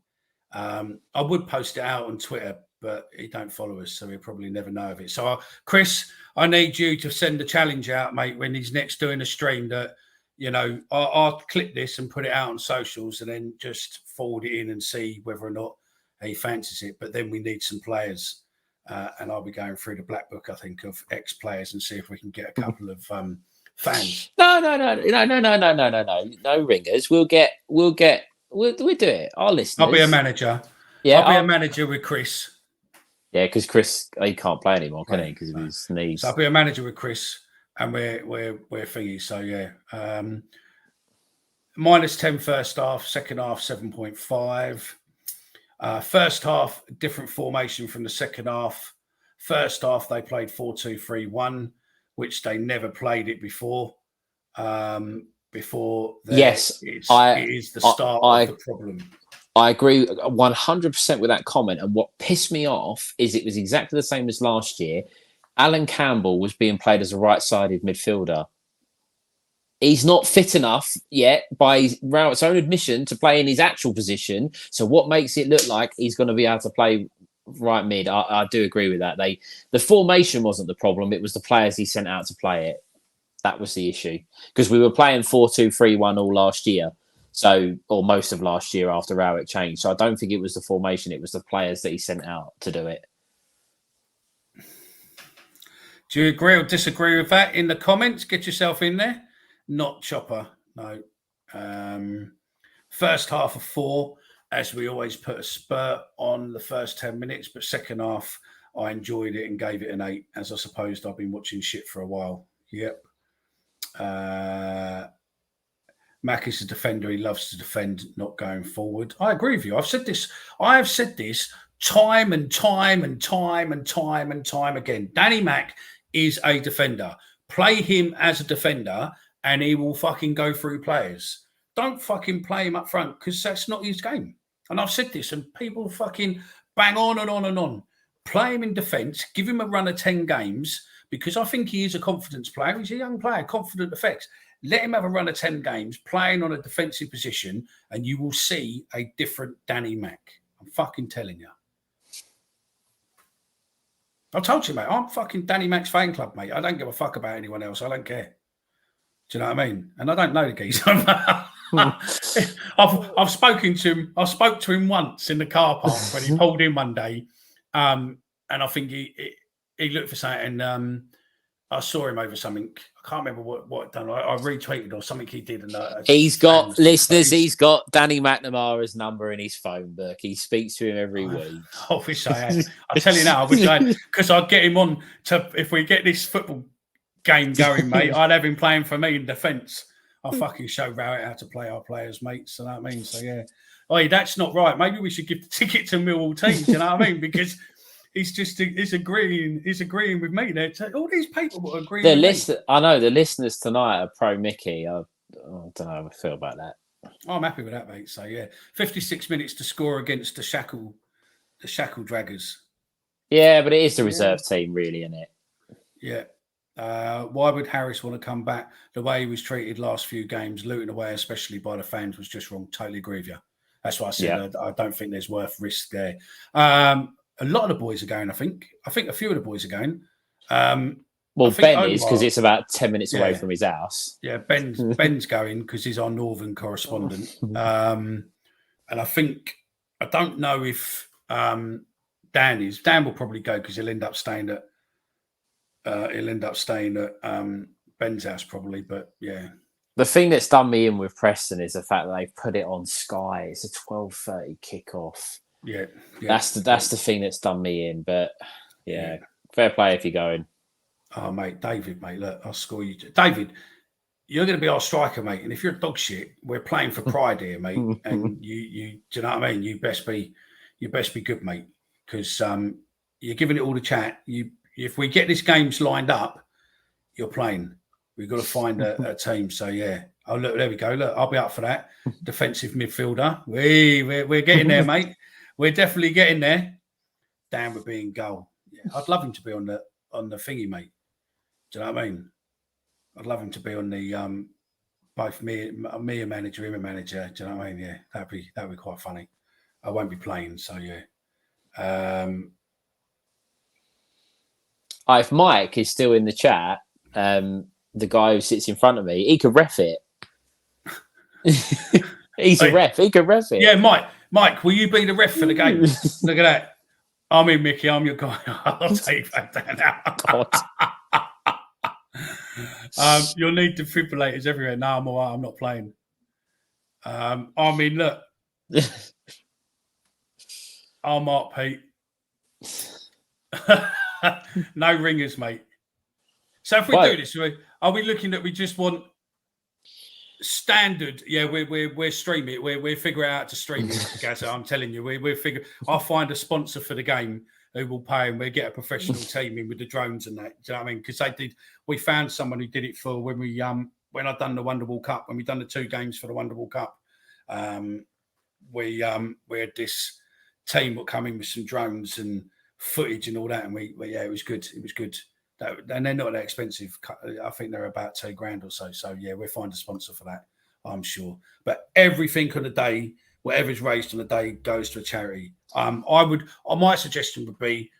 I would post it out on Twitter, but he don't follow us, so he'll probably never know of it. So, Chris, I need you to send the challenge out, mate, when he's next doing a stream that, I'll clip this and put it out on socials and then just forward it in and see whether or not he fancies it. But then we need some players, and I'll be going through the black book, I think, of ex-players and see if we can get a couple of fans. No. No ringers. We'll do it. Our listeners. I'll be a manager. Yeah, I'll be a manager with Chris. Yeah, because Chris, he can't play anymore, can he? Because of his knees. So I'll be a manager with Chris, and we're thingy. So yeah, -10 first half, second half 7.5. First half different formation from the second half. First half they played 4-2-3-1, which they never played it before. It is the start of the problem. I agree 100% with that comment. And what pissed me off is it was exactly the same as last year. Alan Campbell was being played as a right-sided midfielder. He's not fit enough yet, by his own admission, to play in his actual position. So what makes it look like he's going to be able to play right mid? I do agree with that. The formation wasn't the problem. It was the players he sent out to play it. That was the issue. Because we were playing 4-2-3-1 all last year. Or most of last year after how it changed. So I don't think it was the formation. It was the players that he sent out to do it. Do you agree or disagree with that in the comments? Get yourself in there. Not Chopper, no. First half of 4, as we always put a spurt on the first 10 minutes, but second half, I enjoyed it and gave it an 8, as I supposed I've been watching shit for a while. Yep. Mac is a defender. He loves to defend, not going forward. I agree with you. I have said this time and time again. Danny Mac is a defender. Play him as a defender and he will fucking go through players. Don't fucking play him up front because that's not his game. And I've said this and people fucking bang on and on and on. Play him in defence. Give him a run of 10 games because I think he is a confidence player. He's a young player, confident effects. Let him have a run of 10 games playing on a defensive position and you will see a different Danny Mac. I'm fucking telling you. I told you, mate, I'm fucking Danny Mac's fan club, mate. I don't give a fuck about anyone else. I don't care. Do you know what I mean? And I don't know the geezer. I've spoken to him. I spoke to him once in the car park when he pulled in one day. And I think he looked for something and I saw him over something. I can't remember what done. I retweeted or something he did. And he's got listeners. He's got Danny McNamara's number in his phone book. He speaks to him every week. I wish I had. I tell you now, I wish I had, because I'd get him on to, if we get this football game going, mate, I'd have him playing for me in defence. I'll fucking show Rowett how to play our players, mate. So that means, so yeah. Oh, that's not right. Maybe we should give the ticket to Millwall teams. You know what I mean? Because he's agreeing with me there. All these people will agree with me. I know the listeners tonight are pro Mickey. I don't know how I feel about that. I'm happy with that, mate. So yeah, 56 minutes to score against the Shackle The Shackle Draggers. Yeah, but it is the reserve team, really, isn't it? Yeah. Why would Harris want to come back? The way he was treated last few games, looting away, especially by the fans, was just wrong. Totally agree with you. That's why I said I don't think there's worth risk there. A lot of the boys are going, I think. I think a few of the boys are going. Well, Ben Omar is, because it's about 10 minutes away from his house. Yeah, Ben's going because he's our northern correspondent. And I don't know if Dan is. Dan will probably go because he'll end up staying at Ben's house probably. But yeah. The thing that's done me in with Preston is the fact that they've put it on Sky. It's a 12:30 kickoff. Yeah. That's the thing that's done me in. But yeah. Fair play if you're going. Oh, mate, David, mate, look, I'll score you. David, you're going to be our striker, mate. And if you're a dog shit, we're playing for pride here, mate. And you do you know what I mean? You best be good, mate, because you're giving it all the chat. If we get this games lined up, you're playing. We've got to find a team. So yeah. Oh, look, there we go. Look, I'll be up for that. Defensive midfielder. We're getting there, mate. We're definitely getting there. Dan would be in goal. Yeah, I'd love him to be on the thingy, mate. Do you know what I mean? I'd love him to be on the both me a manager, him a manager. Do you know what I mean? Yeah, that'd be quite funny. I won't be playing, so yeah. If Mike is still in the chat, the guy who sits in front of me, he could ref it. He's a ref. He could ref it. Yeah, Mike, will you be the ref for the game? Look at that. I'm in, Mickey. I'm your guy. I'll take that down now. You'll need defibrillators everywhere. No, I'm all right. I'm not playing. I mean, look. I'll mark Pete. No ringers, mate. So if we do this, are we looking at we just want standard? Yeah, we're streaming it. We're figuring out to stream it, Gazza. I'm telling you, we're figuring. I'll find a sponsor for the game who will pay, and we'll get a professional team in with the drones and that. Do you know what I mean? Because we found someone who did it for when I'd done the Wonderwall Cup, when we done the 2 games for the Wonderwall Cup. We had this team that come in with some drones and footage and all that, and it was good. It was good. And they're not that expensive. I think they're about $2,000 or so. So yeah, we'll find a sponsor for that, I'm sure. But everything on the day, whatever's raised on the day, goes to a charity. My suggestion would be,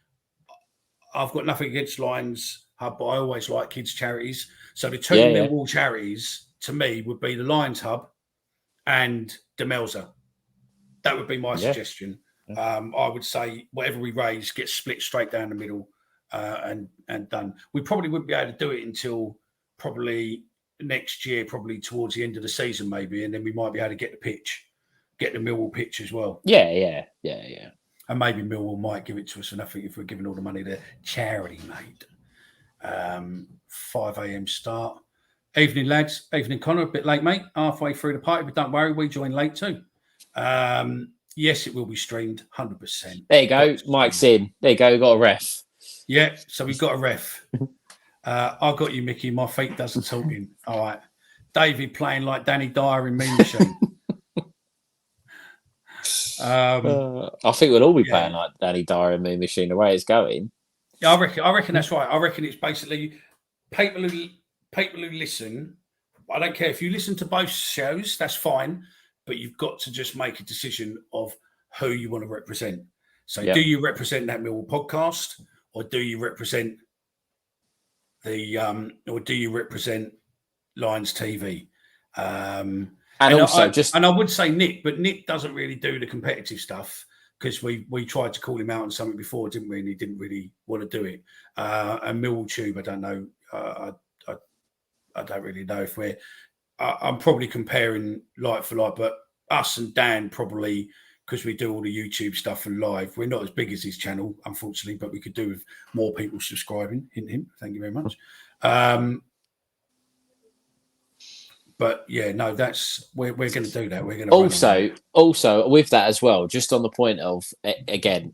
I've got nothing against Lions Hub, but I always like kids' charities. So the 2 Millwall charities to me would be the Lions Hub and Demelza. That would be my suggestion. I would say whatever we raise gets split straight down the middle. And done. We probably wouldn't be able to do it until probably next year, probably towards the end of the season, maybe, and then we might be able to get the Millwall pitch as well. Yeah. And maybe Millwall might give it to us for nothing if we're giving all the money to charity, mate. 5 a.m. start. Evening, lads. Evening, Connor. A bit late, mate. Halfway through the party, but don't worry, we join late too. Yes, it will be streamed, 100%. There you go. Mike's in. There you go. We've got a ref. Yeah, so we've got a ref. I got you, Mickey. My feet doesn't talking. All right. David playing like Danny Dyer in Mean Machine. I think we'll all be playing like Danny Dyer in Mean Machine the way it's going. Yeah, I reckon that's right. I reckon it's basically people who listen. I don't care if you listen to both shows, that's fine. But you've got to just make a decision of who you want to represent. So do you represent that Millwall podcast? Or do you represent Lions TV? And I would say Nick, but Nick doesn't really do the competitive stuff because we tried to call him out on something before, didn't we? And he didn't really want to do it. And Millwall Tube, I don't know. I don't really know if I'm probably comparing like for like, but us and Dan probably. Because we do all the YouTube stuff and live. We're not as big as his channel, unfortunately, but we could do with more people subscribing. Hint, hint. Thank you very much. But yeah, no, we're going to do that. We're going to also with that as well. Just on the point of again,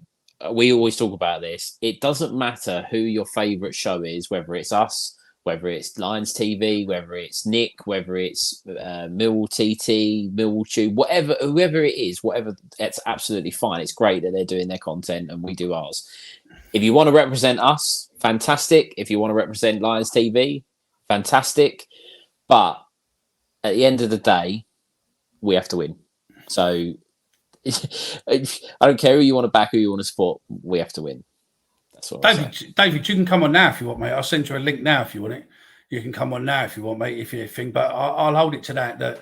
we always talk about this. It doesn't matter who your favourite show is, whether it's us, whether it's Lions TV, whether it's Nick, whether it's Millwall TT, Millwall Tube, whoever it is, it's absolutely fine. It's great that they're doing their content and we do ours. If you want to represent us, fantastic. If you want to represent Lions TV, fantastic. But at the end of the day, we have to win. So I don't care who you want to back, who you want to support. We have to win. That's what David, you can come on now if you want, mate. I'll send you a link now if you want it. You can come on now if you want, mate, if you think. But I'll hold it to that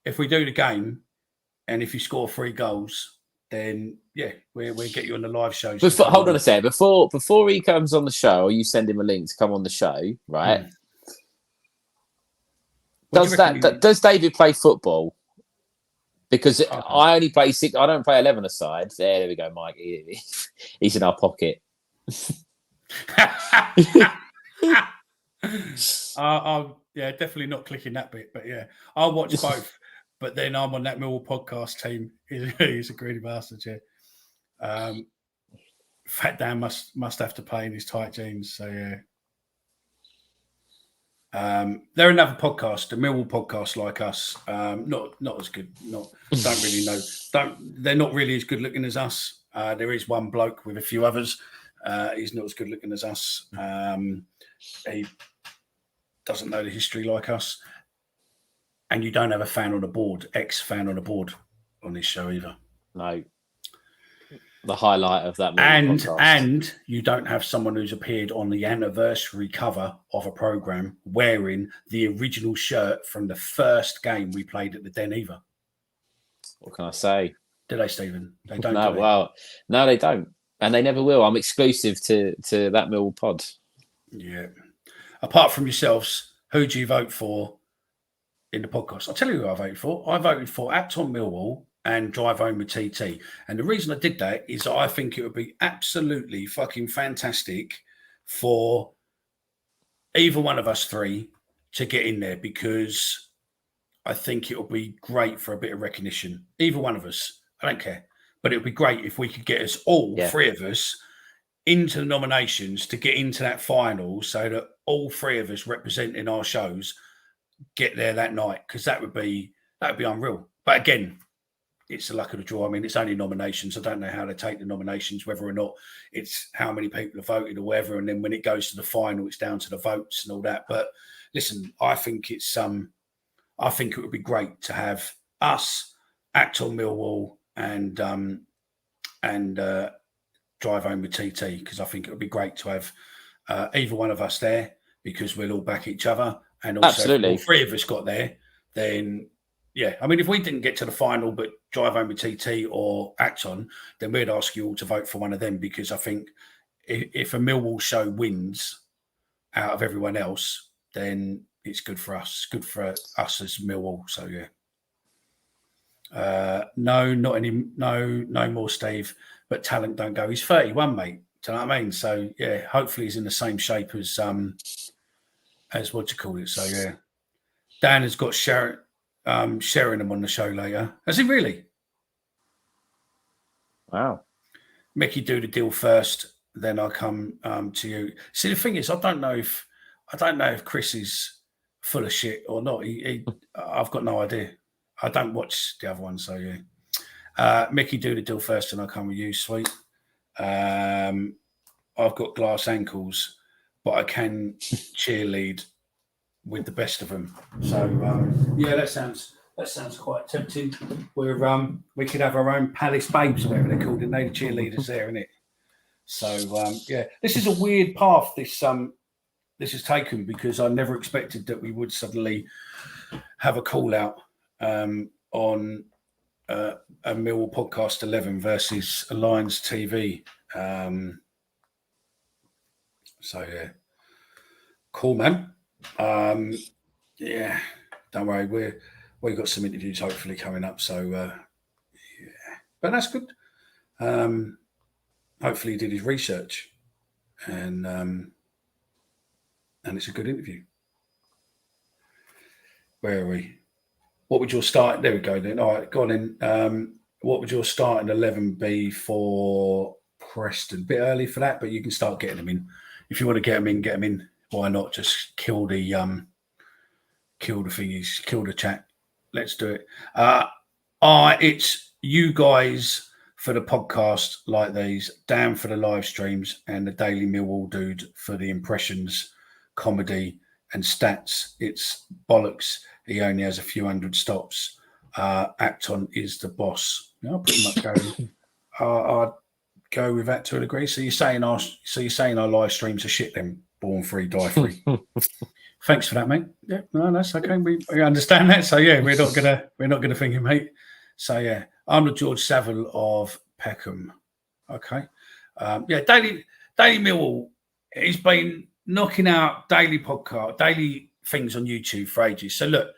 if we do the game and if you score 3 goals, then, yeah, we'll get you on the live show. Hold on a second. Before he comes on the show, or you send him a link to come on the show, right? Does David play football? Because I only play 6. I don't play 11 aside. There we go, Mike. He's in our pocket. Yeah, definitely not clicking that bit, but yeah, I'll watch both. But then I'm on that Millwall podcast team. He's a greedy bastard, yeah. Fat Dan must have to play in his tight jeans, so yeah. They're another podcast, a Millwall podcast like us. Not as good. Don't really know. They're not really as good looking as us. There is one bloke with a few others. He's not as good looking as us. He doesn't know the history like us. And you don't have a fan on the board, ex-fan on the board on this show either. No. The highlight of that podcast. And you don't have someone who's appeared on the anniversary cover of a programme wearing the original shirt from the first game we played at the Den either. What can I say? Do they, Stephen? They don't. No, well, no, they don't. And they never will. I'm exclusive to that Millwall pod. Yeah. Apart from yourselves, who do you vote for in the podcast? I'll tell you who I voted for. I voted for Acton Millwall and Drive Home with TT. And the reason I did that is I think it would be absolutely fucking fantastic for either one of us 3 to get in there, because I think it would be great for a bit of recognition. Either one of us. I don't care. But it would be great if we could get us all, 3 of us, into the nominations to get into that final, so that all 3 of us representing our shows get there that night, because that would be unreal. But again, it's the luck of the draw. I mean, it's only nominations. I don't know how they take the nominations, whether or not it's how many people have voted or whatever. And then when it goes to the final, it's down to the votes and all that. But listen, I think it would be great to have us, Acton Millwall, and Drive Home with TT, because I think it would be great to have either one of us there, because we'll all back each other. And also, absolutely, if all 3 of us got there, then yeah. I mean, if we didn't get to the final, but Drive Home with TT or Acton, then we'd ask you all to vote for one of them, because I think if a Millwall show wins out of everyone else, then it's good for us. Good for us as Millwall. So yeah. No more Steve, but talent don't go. He's 31, mate. Do you know what I mean? So yeah, hopefully he's in the same shape as what you call it. So yeah, Dan has got Sheringham on the show later. Has he really? Wow. Mickey, do the deal first, then I'll come to you. See, the thing is, I don't know if Chris is full of shit or not. I've got no idea. I don't watch the other one, so yeah. Mickey, do the deal first, and I'll come with you, sweet. I've got glass ankles, but I can cheerlead with the best of them. So yeah, that sounds quite tempting. We could have our own Palace Babes, whatever they're called, and they're the cheerleaders there, isn't it? So yeah, this is a weird path this has taken, because I never expected that we would suddenly have a call out on a Millwall Podcast 11 versus a Lions TV. So yeah, cool, man. Yeah, don't worry, we've got some interviews hopefully coming up. So yeah, but that's good. Hopefully he did his research, and it's a good interview. Where are we? What would your start? There we go then. All right, go on then. What would your starting 11 be for Preston? Bit early for that, but you can start getting them in. If you want to get them in, why not just kill the thingies, kill the chat? Let's do it. It's you guys for the podcast like these, Dan for the live streams, and the Daily Millwall dude for the impressions, comedy, and stats. It's bollocks. He only has a few hundred stops. Acton is the boss. I'll pretty much go. I'd go with that to a degree. So you're saying our live streams are shit then? Born free, die free. Thanks for that, mate. Yeah, no, that's okay. We understand that. So yeah, we're not gonna think it, mate. So yeah, I'm the George Savile of Peckham. Okay. Daily Millwall. He's been knocking out daily things on YouTube for ages. So look,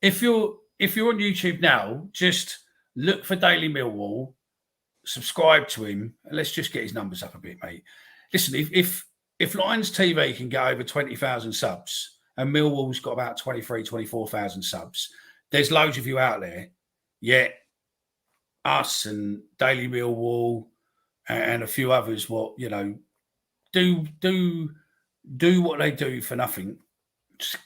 if you're on YouTube now, just look for Daily Millwall, subscribe to him, and let's just get his numbers up a bit, mate. Listen, if Lions TV can get over 20,000 subs and Millwall's got about 24,000 subs, there's loads of you out there. Yet us and Daily Millwall and a few others, do what they do for nothing. Just,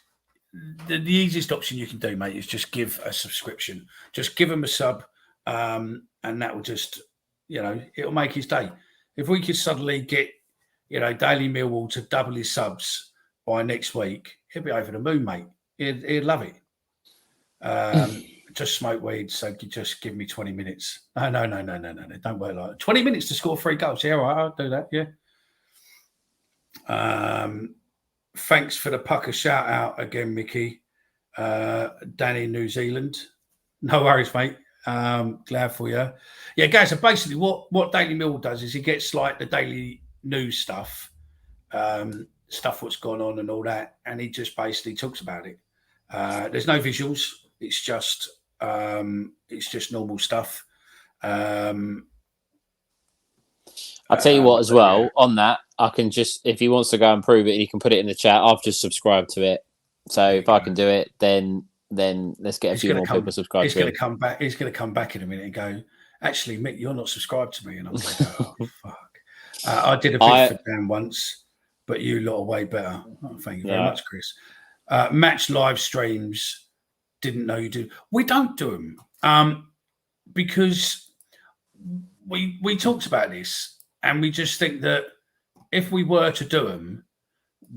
the easiest option you can do, mate, is just give a subscription. Just give them a sub, and that will just, it'll make his day. If we could suddenly get, Daily Millwall to double his subs by next week, he'll be over the moon, mate. He'd love it. Just smoke weed, so just give me 20 minutes. No. Don't work like that. 20 minutes to score 3 goals. Yeah, all right, I'll do that, yeah. Thanks for the pucker shout out again, Mickey. Danny, New Zealand. No worries, mate. Glad for you. Yeah, guys, so basically what Daily Millwall does is he gets like the daily news stuff what's gone on and all that, and he just basically talks about it. There's no visuals. It's just normal stuff. I'll tell you what as well, on that, I can just, if he wants to go and prove it, he can put it in the chat. I've just subscribed to it. So if I can do it, then let's get a few more people subscribed to it. He's going to come back in a minute and go, actually, Mick, you're not subscribed to me. And I'm like, oh, fuck. I did a bit for Dan once, but you lot are way better. Oh, thank you very much, Chris. Match live streams. Didn't know you do. We don't do them because we talked about this, and we just think that if we were to do them,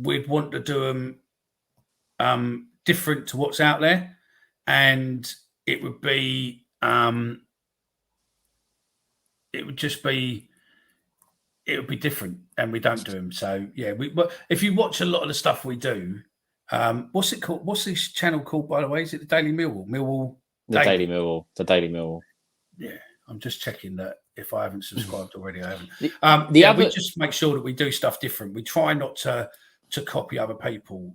we'd want to do them different to what's out there, and it would be different, and we don't do them. So yeah, if you watch a lot of the stuff we do. What's it called? What's this channel called, by the way? Is it the Daily Millwall? The Daily Millwall. Yeah, I'm just checking that if I haven't subscribed already, I haven't. We just make sure that we do stuff different. We try not to copy other people.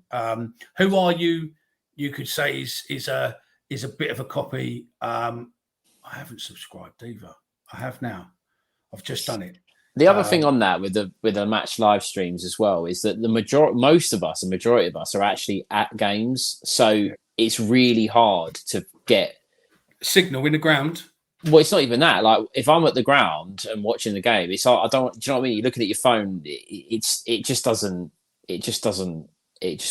Who are you? You could say is a bit of a copy. I haven't subscribed either. I have now. I've just done it. The other thing on that with the match live streams as well is that the majority of us are actually at games, so it's really hard to get signal in the ground. Well, it's not even that. Like if I'm at the ground and watching the game, it's like, do you know what I mean? You're looking at your phone. It just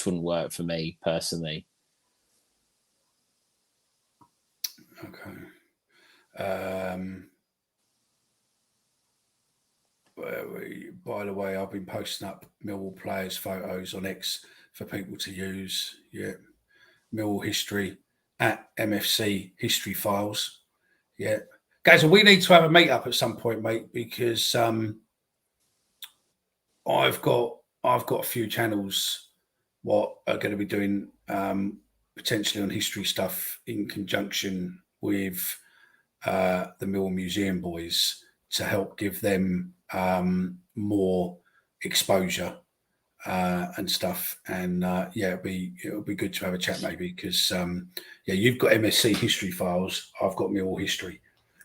wouldn't work for me personally. Okay. By the way, I've been posting up Millwall players' photos on X for people to use. Yeah, Millwall history at MFC History Files. Yeah, guys, we need to have a meet up at some point, mate, because I've got a few channels what are going to be doing potentially on history stuff in conjunction with the Millwall Museum boys to help give them more exposure and stuff. And it'll be good to have a chat maybe because you've got MSC History Files, I've got Millwall History.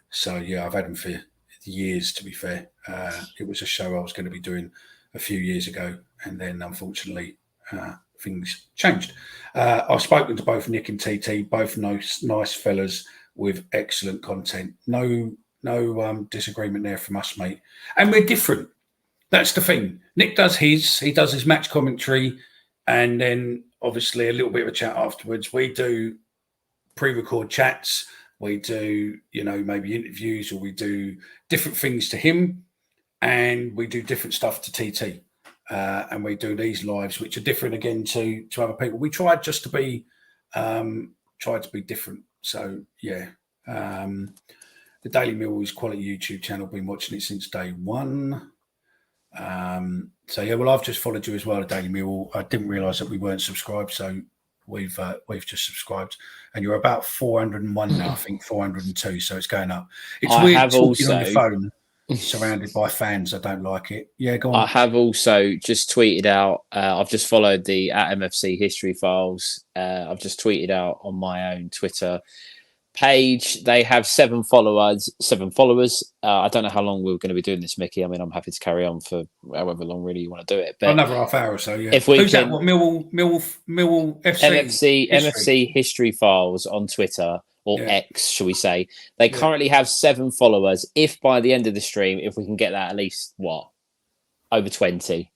So yeah, I've had them for years, to be fair. It was a show I was going to be doing a few years ago, and then unfortunately things changed. I've spoken to both Nick and TT, both nice fellas with excellent content. No disagreement there from us, mate. And we're different. That's the thing. Nick does his match commentary and then obviously a little bit of a chat afterwards. We do pre-record chats. We do, maybe interviews, or we do different things to him, and we do different stuff to TT. And we do these lives, which are different again to other people. We tried just to be different. So yeah, the Daily Millwall is quality YouTube channel. Been watching it since day one. So yeah, well, I've just followed you as well, the Daily Millwall. I didn't realise that we weren't subscribed, so we've just subscribed, and you're about 401 now. I think 402. So it's going up. It's weird talking on your phone. Surrounded by fans. I don't like it. Yeah, go on. I have also just tweeted out, I've just followed the @MFC History Files. I've just tweeted out on my own Twitter page. They have 7 followers. I don't know how long we're going to be doing this, Mickey. I mean, I'm happy to carry on for however long really you want to do it. But another half hour or so, yeah. If we Who's that? What, Millwall FC? MFC History Files on Twitter. Or X, shall we say. They currently have 7 followers. If by the end of the stream, if we can get that at least, over 20.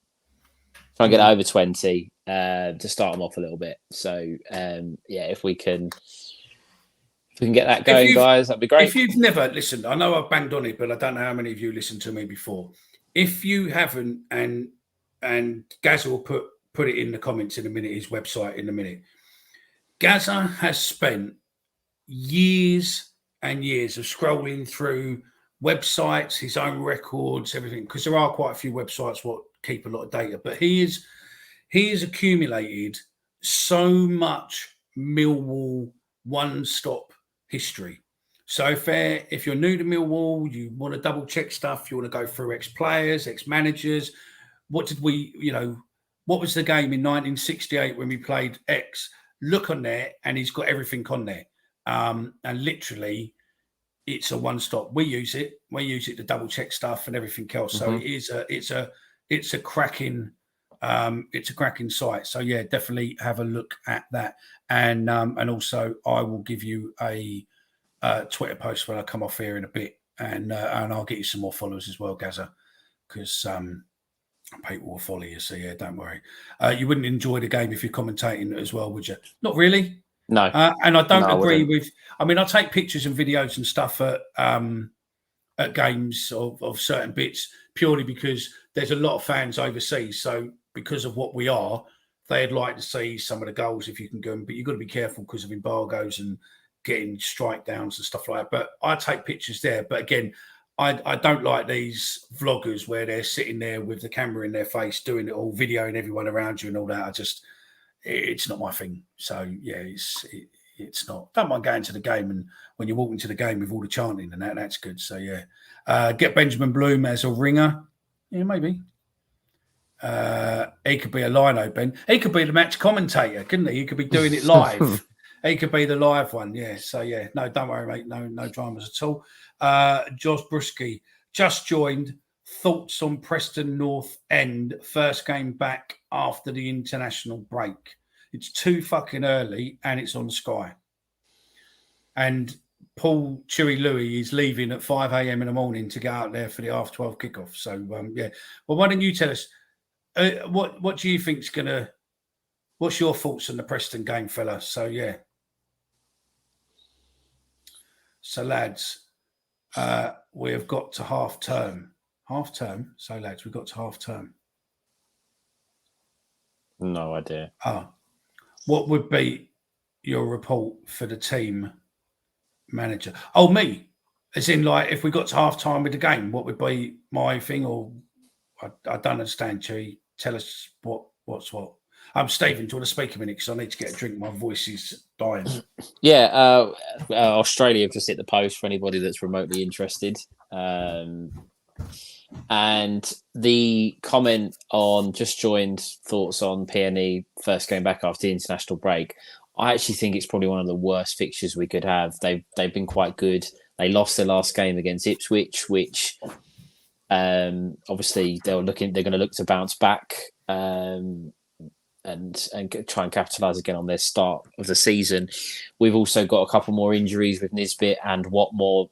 Try and get over 20 to start them off a little bit. So, if we can get that going, guys, that'd be great. If you've never listened, I know I've banged on it, but I don't know how many of you listened to me before. If you haven't, and Gazza will put it in the comments in a minute, his website in a minute. Gazza has spent years and years of scrolling through websites, his own records, everything, because there are quite a few websites what keep a lot of data, but he has accumulated so much Millwall one-stop history. So if you're new to Millwall, you want to double check stuff, you want to go through ex-players, ex-managers, what was the game in 1968 when we played X? Look on there, and he's got everything on there. And literally, it's a one-stop. We use it to double check stuff and everything else. So it's a cracking site. So yeah, definitely have a look at that. And also, I will give you a Twitter post when I come off here in a bit, and I'll get you some more followers as well, Gazza, because people will follow you. So yeah, don't worry. You wouldn't enjoy the game if you're commentating as well, would you? Not really. No, and I don't agree with. I mean, I take pictures and videos and stuff at games of certain bits purely because there's a lot of fans overseas. So because of what we are, they'd like to see some of the goals if you can go. But you've got to be careful because of embargoes and getting strike downs and stuff like that. But I take pictures there. But again, I don't like these vloggers where they're sitting there with the camera in their face, doing it all, videoing everyone around you and all that. It's not my thing. So yeah, it's not. Don't mind going to the game, and when you walk into the game with all the chanting and that's good. So yeah, get Benjamin Bloom as a ringer. Yeah, maybe. He could be a lino, Ben. He could be the match commentator, couldn't he? He could be doing it live. He could be the live one. Yeah. So yeah, no, don't worry, mate. No dramas at all. Josh Brusky just joined. Thoughts on Preston North End first game back after the international break? It's too fucking early, and it's on Sky. And Paul Chewy Louis is leaving at 5 a.m. in the morning to get out there for the half 12 kickoff. So yeah. Well, why don't you tell us what do you think's gonna? What's your thoughts on the Preston game, fella? So yeah. So lads, we have got to half term. So lads, we've got to half term. No idea. What would be your report for the team manager? Oh, me. As in, like, if we got to half time with the game, what would be my thing? Or I don't understand, Chewy. Tell us what's what. Stephen, do you want to speak a minute? Because I need to get a drink. My voice is dying. Yeah, Australia have just hit the post for anybody that's remotely interested. And the comment on just joined, thoughts on PNE first game back after the international break. I actually think it's probably one of the worst fixtures we could have. They've been quite good. They lost their last game against Ipswich, which obviously they're going to look to bounce back and try and capitalise again on their start of the season. We've also got a couple more injuries with Nisbet and Watmore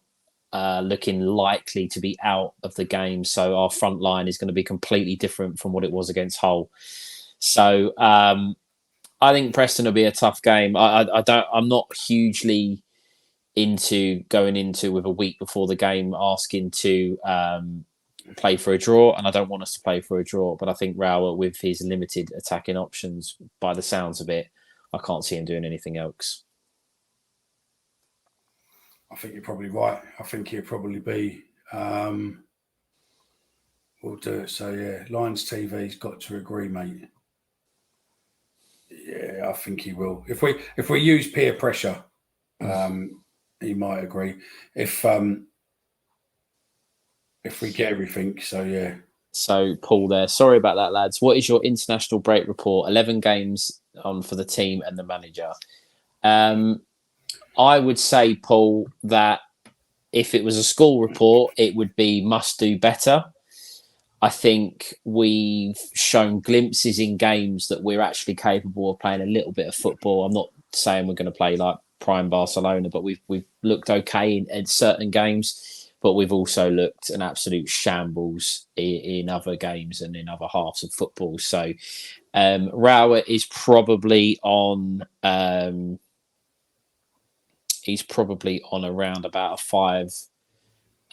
looking likely to be out of the game. So our front line is going to be completely different from what it was against Hull. So I think Preston will be a tough game. I'm not hugely into going into with a week before the game asking to play for a draw, and I don't want us to play for a draw. But I think Rowett, with his limited attacking options, by the sounds of it, I can't see him doing anything else. I think you're probably right. I think he'll probably be. We'll do it. So yeah, Lions TV's got to agree, mate. Yeah, I think he will. If we use peer pressure, he might agree. If we get everything, so yeah. So Paul, there. Sorry about that, lads. What is your international break report? 11 games on for the team and the manager. I would say, Paul, that if it was a school report, it would be must do better. I think we've shown glimpses in games that we're actually capable of playing a little bit of football. I'm not saying we're going to play like prime Barcelona, but we've looked okay in certain games, but we've also looked an absolute shambles in other games and in other halves of football. So Rowett is probably on. He's probably on around about a 5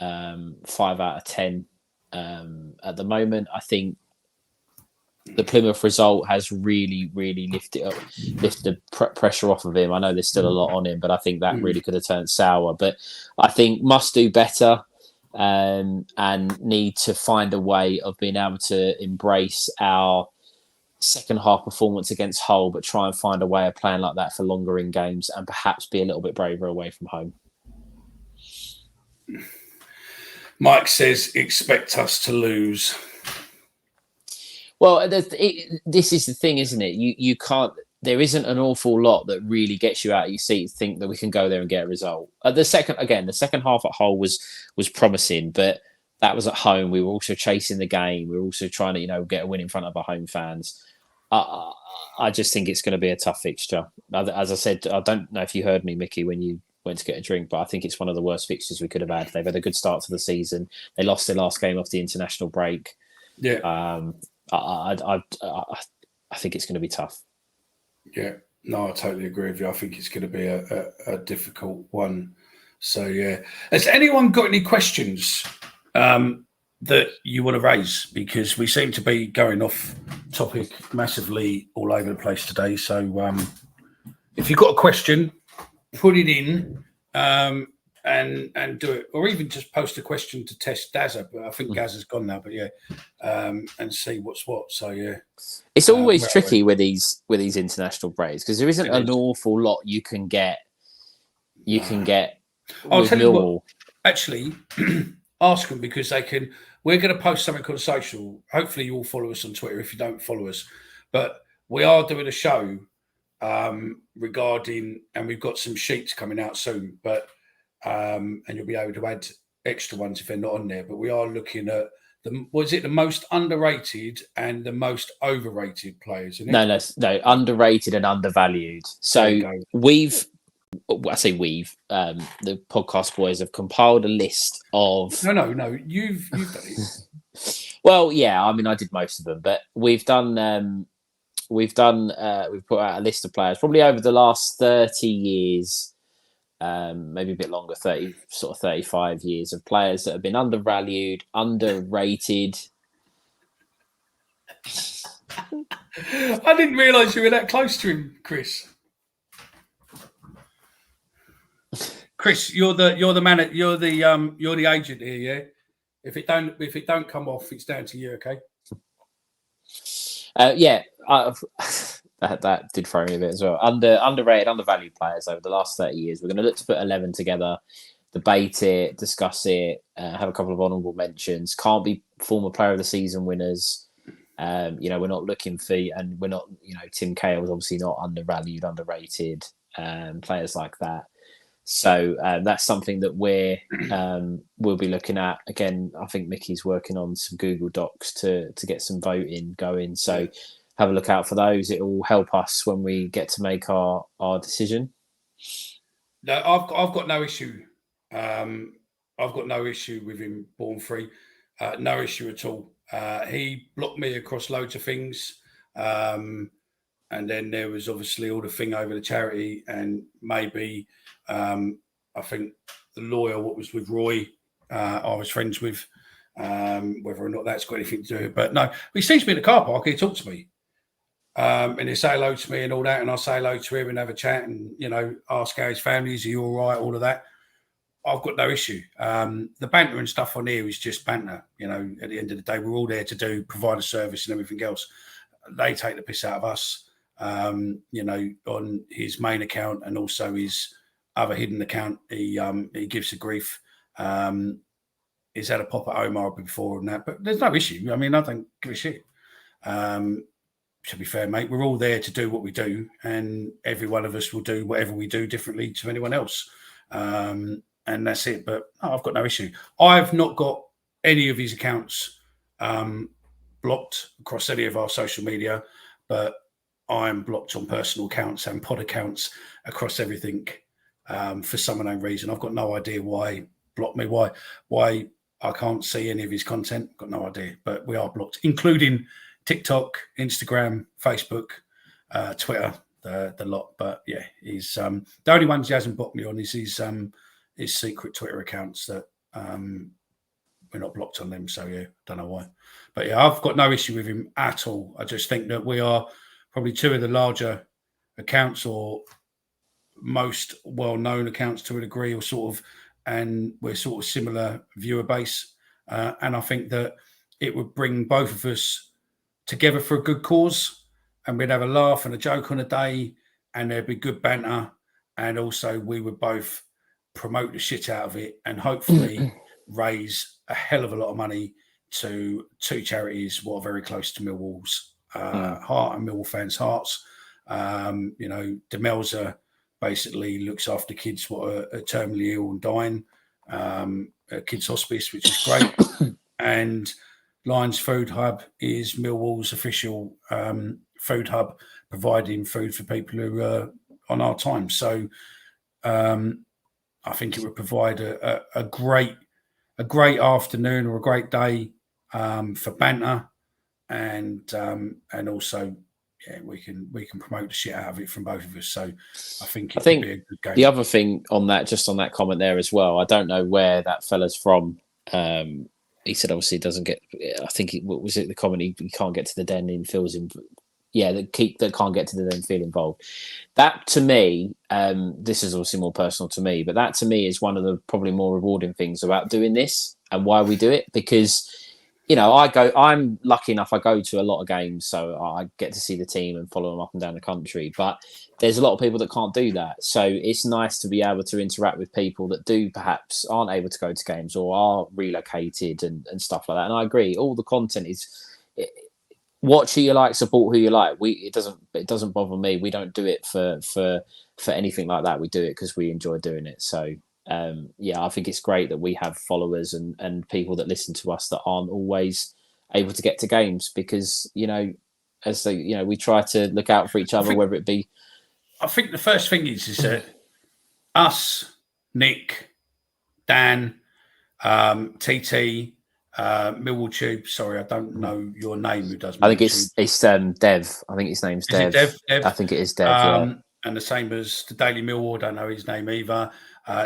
out of 10 at the moment. I think the Plymouth result has really, really lifted the pressure off of him. I know there's still a lot on him, but I think that really could have turned sour. But I think must do better and need to find a way of being able to embrace our second half performance against Hull, but try and find a way of playing like that for longer in games and perhaps be a little bit braver away from home. Mike says, expect us to lose. Well, this is the thing, isn't it? You can't. There isn't an awful lot that really gets you out of your seat to think that we can go there and get a result. The second half at Hull was promising, but that was at home. We were also chasing the game. We were also trying to get a win in front of our home fans. I just think it's going to be a tough fixture. As I said, I don't know if you heard me, Mickey, when you went to get a drink, but I think it's one of the worst fixtures we could have had. They've had a good start to the season. They lost their last game off the international break. Yeah. I think it's going to be tough. Yeah. No, I totally agree with you. I think it's going to be a difficult one. So, yeah. Has anyone got any questions that you want to raise? Because we seem to be going off topic massively all over the place today. So if you've got a question, put it in and do it, or even just post a question to test Dazza. But I think Gazza's gone now. But yeah, and see what's what. So yeah, it's always tricky with these international breaks because there isn't an awful lot you can get. I'll tell you what. Actually, ask them because they can. We're going to post something on social. Hopefully, you all follow us on Twitter if you don't follow us. But we are doing a show regarding, and we've got some sheets coming out soon. But and you'll be able to add extra ones if they're not on there. But we are looking at the most underrated and the most overrated players? Isn't it? No, underrated and undervalued. So I say the podcast boys have compiled a list of. No. You've done it. Well, yeah. I mean, I did most of them, but we've put out a list of players probably over the last 30 years, maybe a bit longer, 35 years of players that have been undervalued, underrated. I didn't realise you were that close to him, Chris. Chris, you're the man. You're the agent here, yeah. If it don't come off, it's down to you, okay? Yeah, that did throw me a bit as well. Underrated, undervalued players over the last 30 years. We're going to look to put 11 together, debate it, discuss it, have a couple of honourable mentions. Can't be former player of the season winners. We're not looking for, and we're not. Tim Cahill's obviously not undervalued, underrated. Players like that. So that's something that we'll be looking at. Again, I think Mickey's working on some Google Docs to get some voting going. So have a look out for those. It will help us when we get to make our decision. No, I've got no issue. I've got no issue with him born free. No issue at all. He blocked me across loads of things. And then there was obviously all the thing over the charity, and maybe I think the lawyer, what was with Roy, I was friends with, whether or not that's got anything to do with it. But no, he seems to be in the car park. He talks to me. And he say hello to me and all that, and I say hello to him and have a chat and, ask how his family is. Are you all right? All of that. I've got no issue. The banter and stuff on here is just banter. At the end of the day, we're all there to provide a service and everything else. They take the piss out of us, on his main account and also his other hidden account. He gives a grief. He's had a pop at Omar before and that, but there's no issue. I mean, I don't give a shit. To be fair, mate, we're all there to do what we do, and every one of us will do whatever we do differently to anyone else. And that's it. But no, I've got no issue. I've not got any of his accounts blocked across any of our social media, but I'm blocked on personal accounts and pod accounts across everything for some unknown reason. I've got no idea why blocked me. Why I can't see any of his content. Got no idea. But we are blocked, including TikTok, Instagram, Facebook, Twitter, the lot. But yeah, he's the only ones he hasn't blocked me on is his secret Twitter accounts that we're not blocked on them. So yeah, don't know why. But yeah, I've got no issue with him at all. I just think that we are probably two of the larger accounts or most well-known accounts to a degree, and we're sort of similar viewer base. And I think that it would bring both of us together for a good cause, and we'd have a laugh and a joke on a day, and there'd be good banter, and also we would both promote the shit out of it and hopefully raise a hell of a lot of money to two charities what are very close to Millwall's heart and Millwall fans' hearts. Demelza basically looks after kids what are terminally ill and dying, at Kids Hospice, which is great. And Lions Food Hub is Millwall's official food hub, providing food for people who are on our time. So I think it would provide a great afternoon or a great day for banter, and also we can promote the shit out of it from both of us. So I think it could be a good game. The other thing on that comment there as well, I don't know where that fella's from. He said obviously it doesn't get. I think what was it? The comment he can't get to the den and feels in. Yeah, that can't get to the den feel involved. That to me, this is obviously more personal to me, but that to me is one of the probably more rewarding things about doing this and why we do it, because I'm lucky enough, I go to a lot of games, so I get to see the team and follow them up and down the country. But there's a lot of people that can't do that. So it's nice to be able to interact with people that do perhaps aren't able to go to games or are relocated and stuff like that. And I agree, all the content is watch who you like, support who you like. It doesn't bother me. We don't do it for anything like that. We do it because we enjoy doing it. So I think it's great that we have followers and people that listen to us that aren't always able to get to games, because we try to look out for each other, whether it be. I think the first thing is that us, Nick, Dan, TT, Millwall Tube. Sorry, I don't know your name. Who does? I think it's Dev. I think his name's Dev. Dev. I think it is Dev. And the same as the Daily Millwall. Don't know his name either.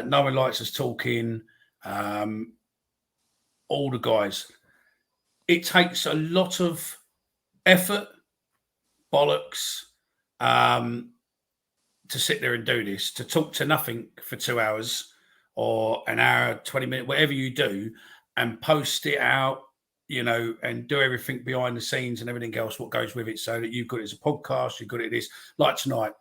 No one likes us talking. All the guys. It takes a lot of effort, bollocks, to sit there and do this, to talk to nothing for 2 hours or an hour, 20 minutes, whatever you do, and post it out, and do everything behind the scenes and everything else, what goes with it, so that you've got it as a podcast, you've got it this. Like tonight,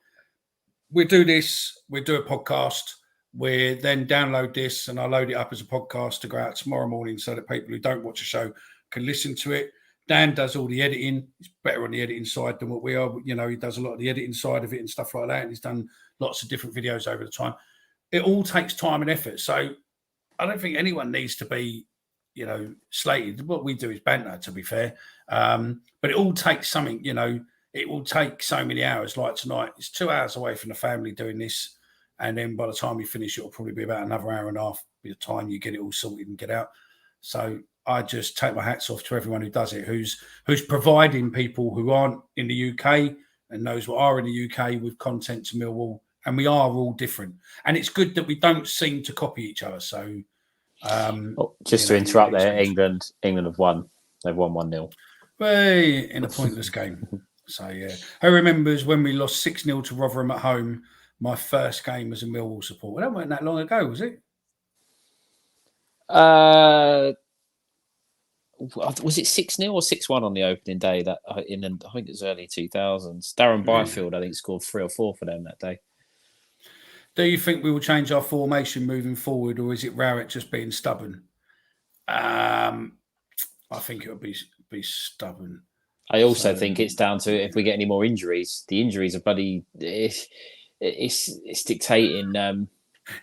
we do this, we do a podcast, we then download this, and I load it up as a podcast to go out tomorrow morning so that people who don't watch the show can listen to it. Dan does all the editing. He's better on the editing side than what we are. He does a lot of the editing side of it and stuff like that. And he's done lots of different videos over the time. It all takes time and effort. So I don't think anyone needs to be, slated. What we do is banter, to be fair. But it all takes something, it will take so many hours. Like tonight, it's 2 hours away from the family doing this. And then by the time we finish, it'll probably be about another hour and a half by the time you get it all sorted and get out. So I just take my hats off to everyone who does it, who's providing people who aren't in the UK and those who are in the UK with content to Millwall. And we are all different. And it's good that we don't seem to copy each other. So, just to interrupt there, England have won. They've won 1-0. Hey, in a pointless game. So, yeah. Who remembers when we lost 6-0 to Rotherham at home, my first game as a Millwall supporter? That wasn't that long ago, was it? Was it 6-0 or 6-1 on the opening day? That I think it was early 2000s. Darren Byfield, I think, scored 3 or 4 for them that day. Do you think we will change our formation moving forward, or is it Rowett just being stubborn? I think it will be stubborn. I also think it's down to if we get any more injuries. The injuries are bloody. It's dictating.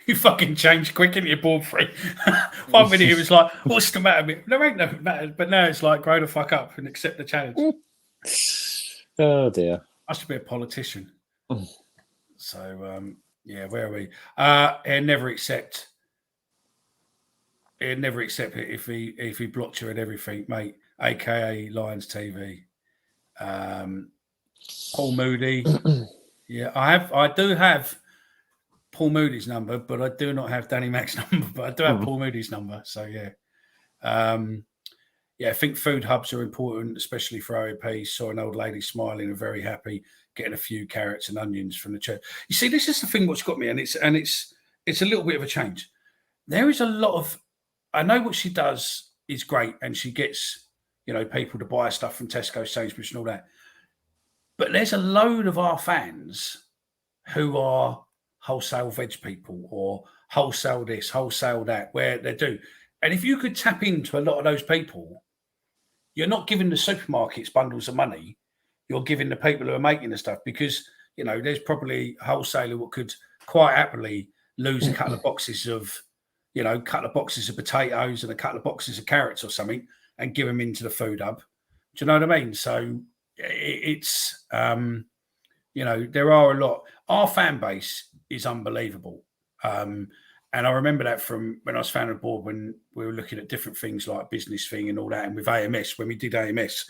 You fucking changed quick into your ball free. 1 minute it was like, what's the matter? There ain't no matter. But now it's like, grow the fuck up and accept the challenge. Oh dear. I should be a politician. So, yeah, where are we? He'll never accept it if he blocked you and everything, mate. AKA Lions TV. Paul Moody. Yeah, I do have Paul Moody's number, but I do not have Danny Mack's number. But I do have Paul Moody's number. So yeah. I think food hubs are important, especially for OEP. Saw an old lady smiling and very happy, getting a few carrots and onions from the church. You see, this is the thing what's got me, and it's a little bit of a change. There is a lot of, I know what she does is great, and she gets, people to buy stuff from Tesco, Sainsbury's and all that. But there's a load of our fans who are wholesale veg people or wholesale this, wholesale that, where they do. And if you could tap into a lot of those people, you're not giving the supermarkets bundles of money. You're giving the people who are making the stuff, because, there's probably a wholesaler who could quite happily lose a couple of boxes of, potatoes and a couple of boxes of carrots or something and give them into the food hub. Do you know what I mean? So it's, there are a lot. Our fan base is unbelievable. And I remember that from when I was founded board, when we were looking at different things like business thing and all that. And with AMS, when we did AMS,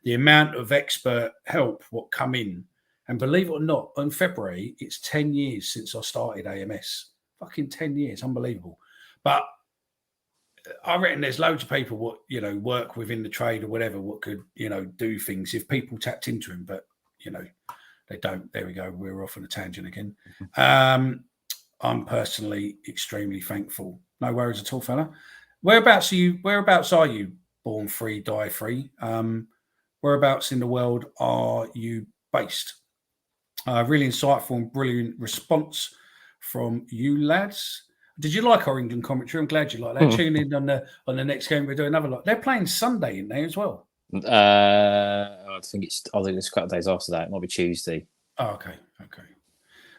the amount of expert help what come in. And believe it or not, in February, it's 10 years since I started AMS. Fucking 10 years. Unbelievable. But I reckon there's loads of people what, work within the trade or whatever, what could, do things if people tapped into them. But, they don't. There we go. We're off on a tangent again. I'm personally extremely thankful. No worries at all, fella. Whereabouts are you born free, die free? Whereabouts in the world are you based? Really insightful and brilliant response from you lads. Did you like our England commentary? I'm glad you like that. Tune in on the next game. We're doing another lot. They're playing Sunday in there as well. I think it's a couple of days after that. It might be Tuesday. Oh, okay.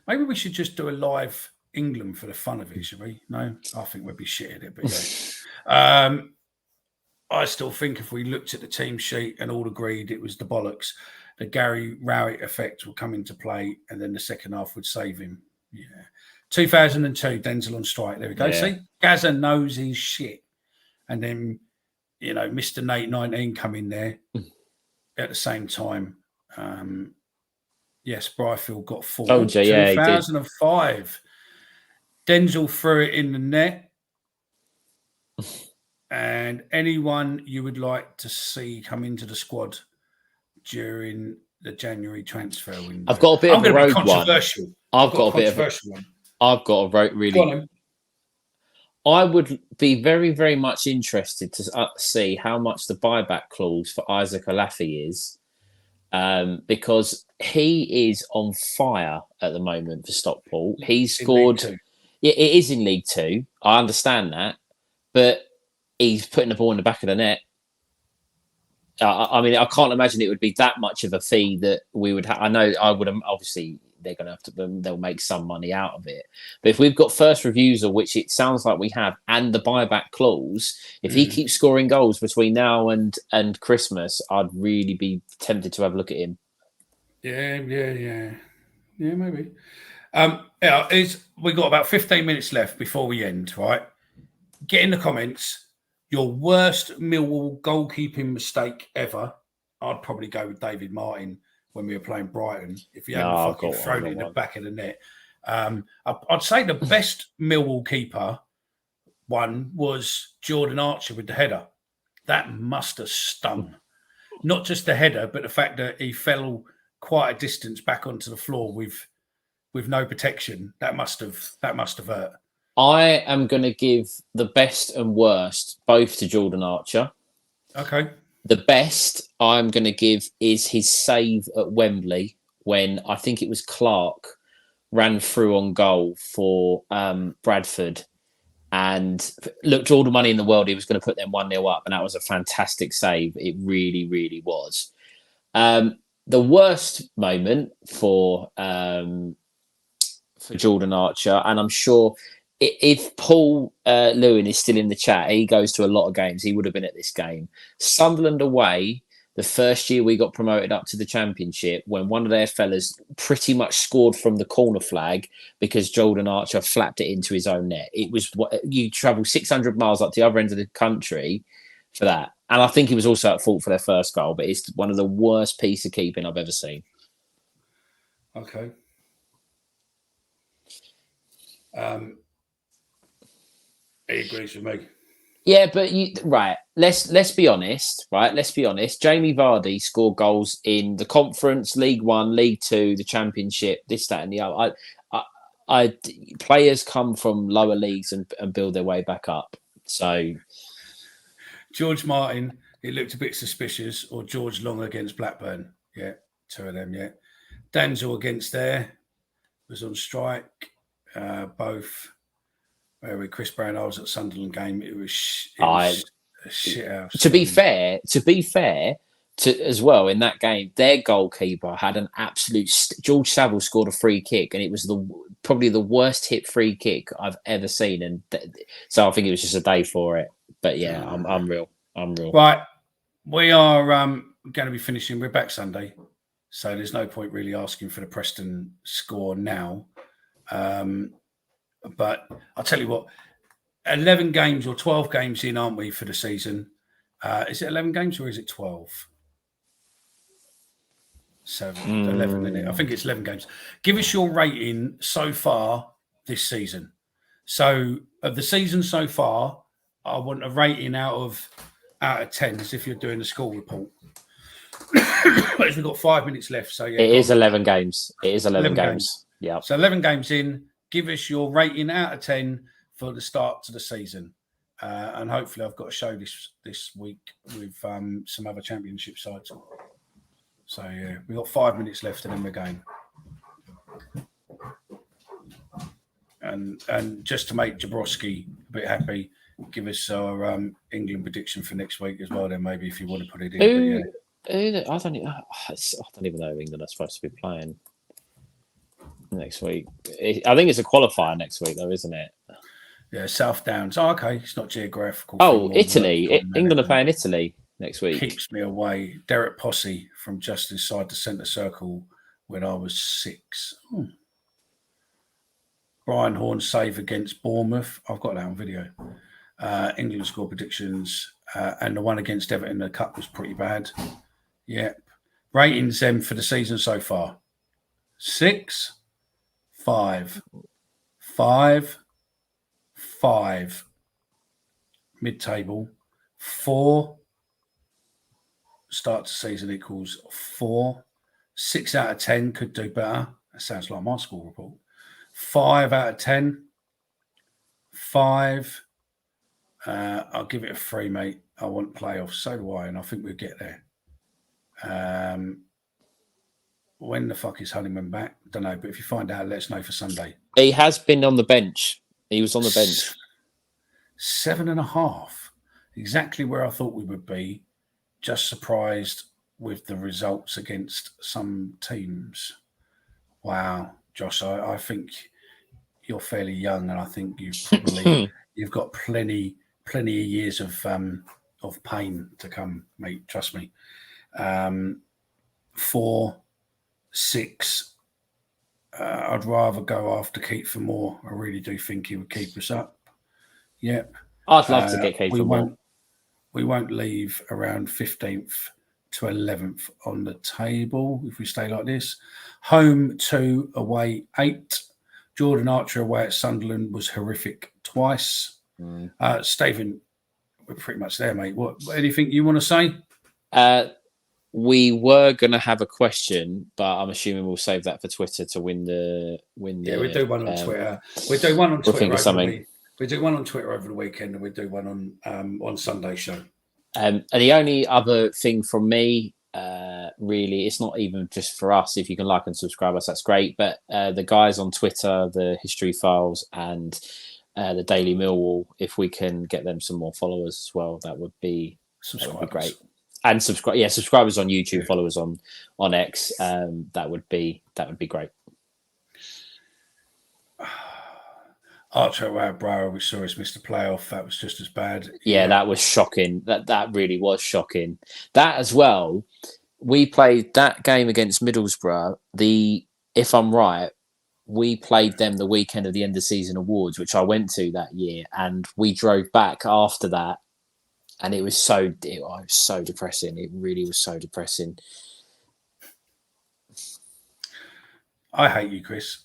Maybe we should just do a live England for the fun of it, should we? No, I think we'd be shit at it. But yeah. I still think if we looked at the team sheet and all agreed it was the bollocks, the Gary Rowett effect will come into play, and then the second half would save him. Yeah. 2002, Denzel on strike. There we go. Yeah. See, Gazza knows his shit. And then, Mr. Nate 19 come in there at the same time. Yes, Bryfield got 4. 2005. Denzel threw it in the net. And anyone you would like to see come into the squad during the January transfer window? I've got a bit of a road one. I've got a bit of a one. I've got a road really. I would be very, very much interested to see how much the buyback clause for Isaac Olafi is, because he is on fire at the moment for Stockport. He's scored. Yeah, it is in League Two. I understand that, but he's putting the ball in the back of the net. I mean, I can't imagine it would be that much of a fee that we would have. I know I would obviously. They're going to have to. They'll make some money out of it. But if we've got first reviews, of which it sounds like we have, and the buyback clause, if he keeps scoring goals between now and Christmas, I'd really be tempted to have a look at him. Yeah, maybe. We got about 15 minutes left before we end. Right, get in the comments. Your worst Millwall goalkeeping mistake ever? I'd probably go with David Martin when we were playing Brighton. If he hadn't fucking thrown it in the back of the net. I'd say the best Millwall keeper one was Jordan Archer with the header. That must have stung. Not just the header, but the fact that he fell quite a distance back onto the floor with no protection. That must have hurt. I am going to give the best and worst both to Jordan Archer. Okay. The best I'm going to give is his save at Wembley when I think it was Clark ran through on goal for Bradford and looked all the money in the world. He was going to put them 1-0 up, and that was a fantastic save. It really, really was. The worst moment for Jordan Archer, and I'm sure if Paul Lewin is still in the chat, he goes to a lot of games. He would have been at this game. Sunderland away, the first year we got promoted up to the Championship, when one of their fellas pretty much scored from the corner flag because Jordan Archer flapped it into his own net. It was you travel 600 miles up to the other end of the country for that. And I think he was also at fault for their first goal, but it's one of the worst pieces of keeping I've ever seen. Okay. He agrees with me. Yeah, but let's be honest, right? Let's be honest. Jamie Vardy scored goals in the Conference, League One, League Two, the Championship, this, that, and the other. Players come from lower leagues and build their way back up. So, George Martin, it looked a bit suspicious, or George Long against Blackburn. Yeah, two of them. Yeah, Danzel against there was on strike. Both. Where with Chris Brown, I was at Sunderland game. It was a shit house. To be fair, as well in that game, their goalkeeper had an absolute. George Saville scored a free kick, and it was probably the worst hit free kick I've ever seen. And so I think it was just a day for it. But yeah, I'm real. Right, we are going to be finishing. We're back Sunday, so there's no point really asking for the Preston score now. But I'll tell you what, 11 games or 12 games in, aren't we, for the season? Is it 11 games or is it 12? 11, isn't it? I think it's 11 games. Give us your rating so far this season. So, of the season so far, I want a rating out of 10, as if you're doing a school report. But we've got 5 minutes left. So, yeah. It is 11 games. It is 11 games. Yeah. So, 11 games in. Give us your rating out of 10 for the start to the season. And hopefully I've got a show this week with some other championship sides. So, yeah, we've got 5 minutes left and then we're going. And just to make Jabrowski a bit happy, give us our England prediction for next week as well, then maybe if you want to put it in. I don't even know who England are supposed to be playing next week. I think it's a qualifier next week, though, isn't it? Yeah, South Downs. Oh, okay. It's not geographical. Oh, Italy. England are playing Italy next week. Keeps me away. Derek Posse from just inside the centre circle when I was 6. Brian Horn save against Bournemouth. I've got that on video. England score predictions. And the one against Everton in the Cup was pretty bad. Yep. Ratings then for the season so far. 6, 5, 5, 5. Mid-table. 4. Start to season equals 4. 6 out of 10 could do better. That sounds like my school report. 5 out of 10. 5. I'll give it a 3, mate. I want playoffs. So do I, and I think we'll get there. When the fuck is Honeyman back? Don't know, but if you find out, let us know for Sunday. He has been on the bench. He was on the bench. 7.5. Exactly where I thought we would be. Just surprised with the results against some teams. Wow, Josh, I think you're fairly young, and I think you've got plenty of years of pain to come, mate. Trust me. 4, 6. I'd rather go after Keith for more. I really do think he would keep us up. Yep. I'd love to get Keith for more. we won't leave around 15th to 11th on the table if we stay like this. Home 2, away 8. Jordan Archer away at Sunderland was horrific twice. Stephen, we're pretty much there, mate. What anything you want to say? We were going to have a question, but I'm assuming we'll save that for Twitter to win the. Yeah, we do one on Twitter. We do one on Twitter. Think of something. We do one on Twitter over the weekend, and we do one on Sunday show. And the only other thing from me, really, it's not even just for us. If you can like and subscribe us, that's great. But the guys on Twitter, the History Files, and the Daily Millwall, if we can get them some more followers as well, that would be great. And subscribers on YouTube, followers on X. That would be great. Archer at Brower, we saw us miss the playoff. That was just as bad. Yeah, that was shocking. That really was shocking. That as well. We played that game against Middlesbrough. If I'm right, we played them the weekend of the end of season awards, which I went to that year, and we drove back after that, and it was so depressing. It really was so depressing. I hate you, Chris.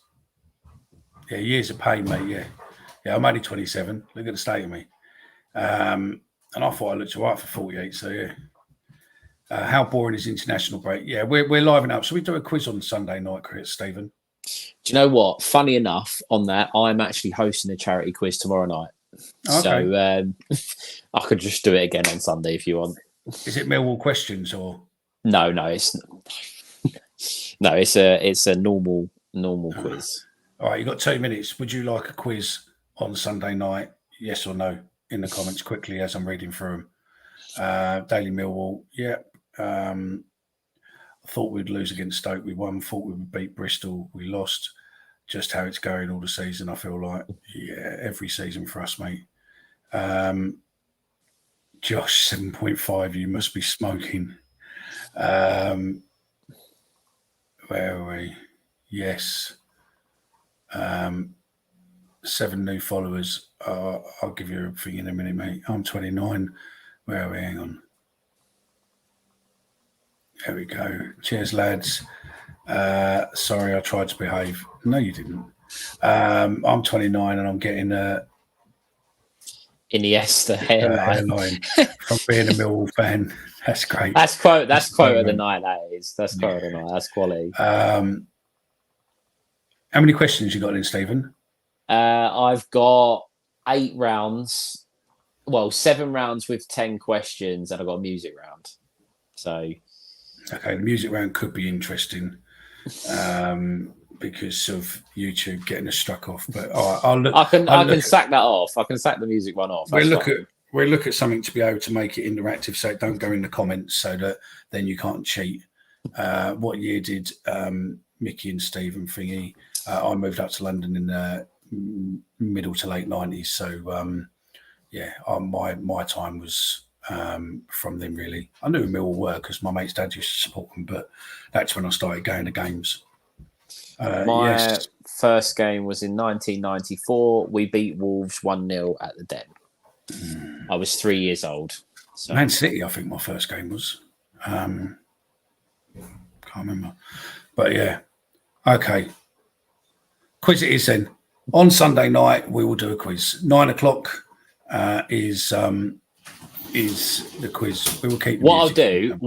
Yeah, years of pain, mate. Yeah. I'm only 27. Look at the state of me. And I thought I looked all right for 48. So yeah. How boring is international break? Yeah, we're livening up. So we do a quiz on Sunday night, Chris, Stephen. Do you know what? Funny enough, on that, I'm actually hosting a charity quiz tomorrow night. Okay. So I could just do it again on Sunday if you want. Is it Millwall questions or? No, it's a normal quiz. All right, you've got 2 minutes. Would you like a quiz on Sunday night? Yes or no? In the comments quickly as I'm reading through them. Daily Millwall, yeah. I thought we'd lose against Stoke. We won. Thought we would beat Bristol. We lost. Just how it's going all the season, I feel like. Yeah, every season for us, mate. Josh, 7.5, you must be smoking. Where are we? Yes. 7 new followers. I'll give you everything in a minute, mate. I'm 29. Where are we? Hang on. There we go. Cheers, lads. Sorry, I tried to behave. No, you didn't. I'm 29 and I'm getting Iniesta hairline from being a Millwall fan. That's great. That's quote of the night. That's quote of the night. That's quality. How many questions you got in, Stephen? I've got 8 rounds. Well, 7 rounds with 10 questions, and I've got a music round. So, okay, the music round could be interesting because of YouTube getting us struck off. But I'll look. I can sack that off. I can sack the music one off. We'll look at something to be able to make it interactive, so it don't go in the comments, so that then you can't cheat. What year did Mickey and Stephen thingy? I moved up to London in the middle to late 90s. So, my time was from them, really. I knew who Millwall were because my mate's dad used to support them, but that's when I started going to games. My first game was in 1994. We beat Wolves 1-0 at the Den. I was 3 years old. So. Man City, I think my first game was. Can't remember. But yeah. Okay. Quiz it is then. On Sunday night, we will do a quiz. 9 o'clock is the quiz. We will keep. What I'll do.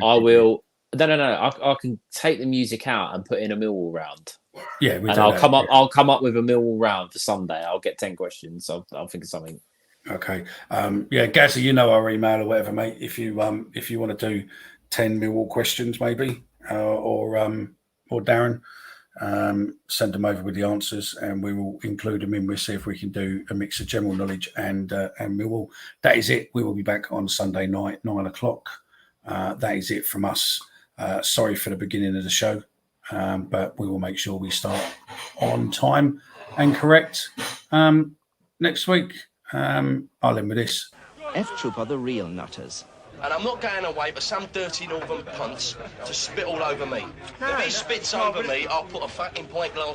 I will. No. I can take the music out and put in a Millwall round. Yeah, and I'll come up. I'll come up with a Millwall round for Sunday. I'll get 10 questions. I'll think of something. Okay. Gazza, you know our email or whatever, mate. If you want to do 10 Millwall questions, maybe, or Darren. Send them over with the answers, and we will include them in. We'll see if we can do a mix of general knowledge and Millwall. That is it. We will be back on Sunday night, 9 o'clock. That is it from us. Sorry for the beginning of the show, but we will make sure we start on time and correct next week. I'll end with this. F-Troop are the real nutters. And I'm not going away for some dirty northern punts to spit all over me. If he spits over me, I'll put a fucking pint glass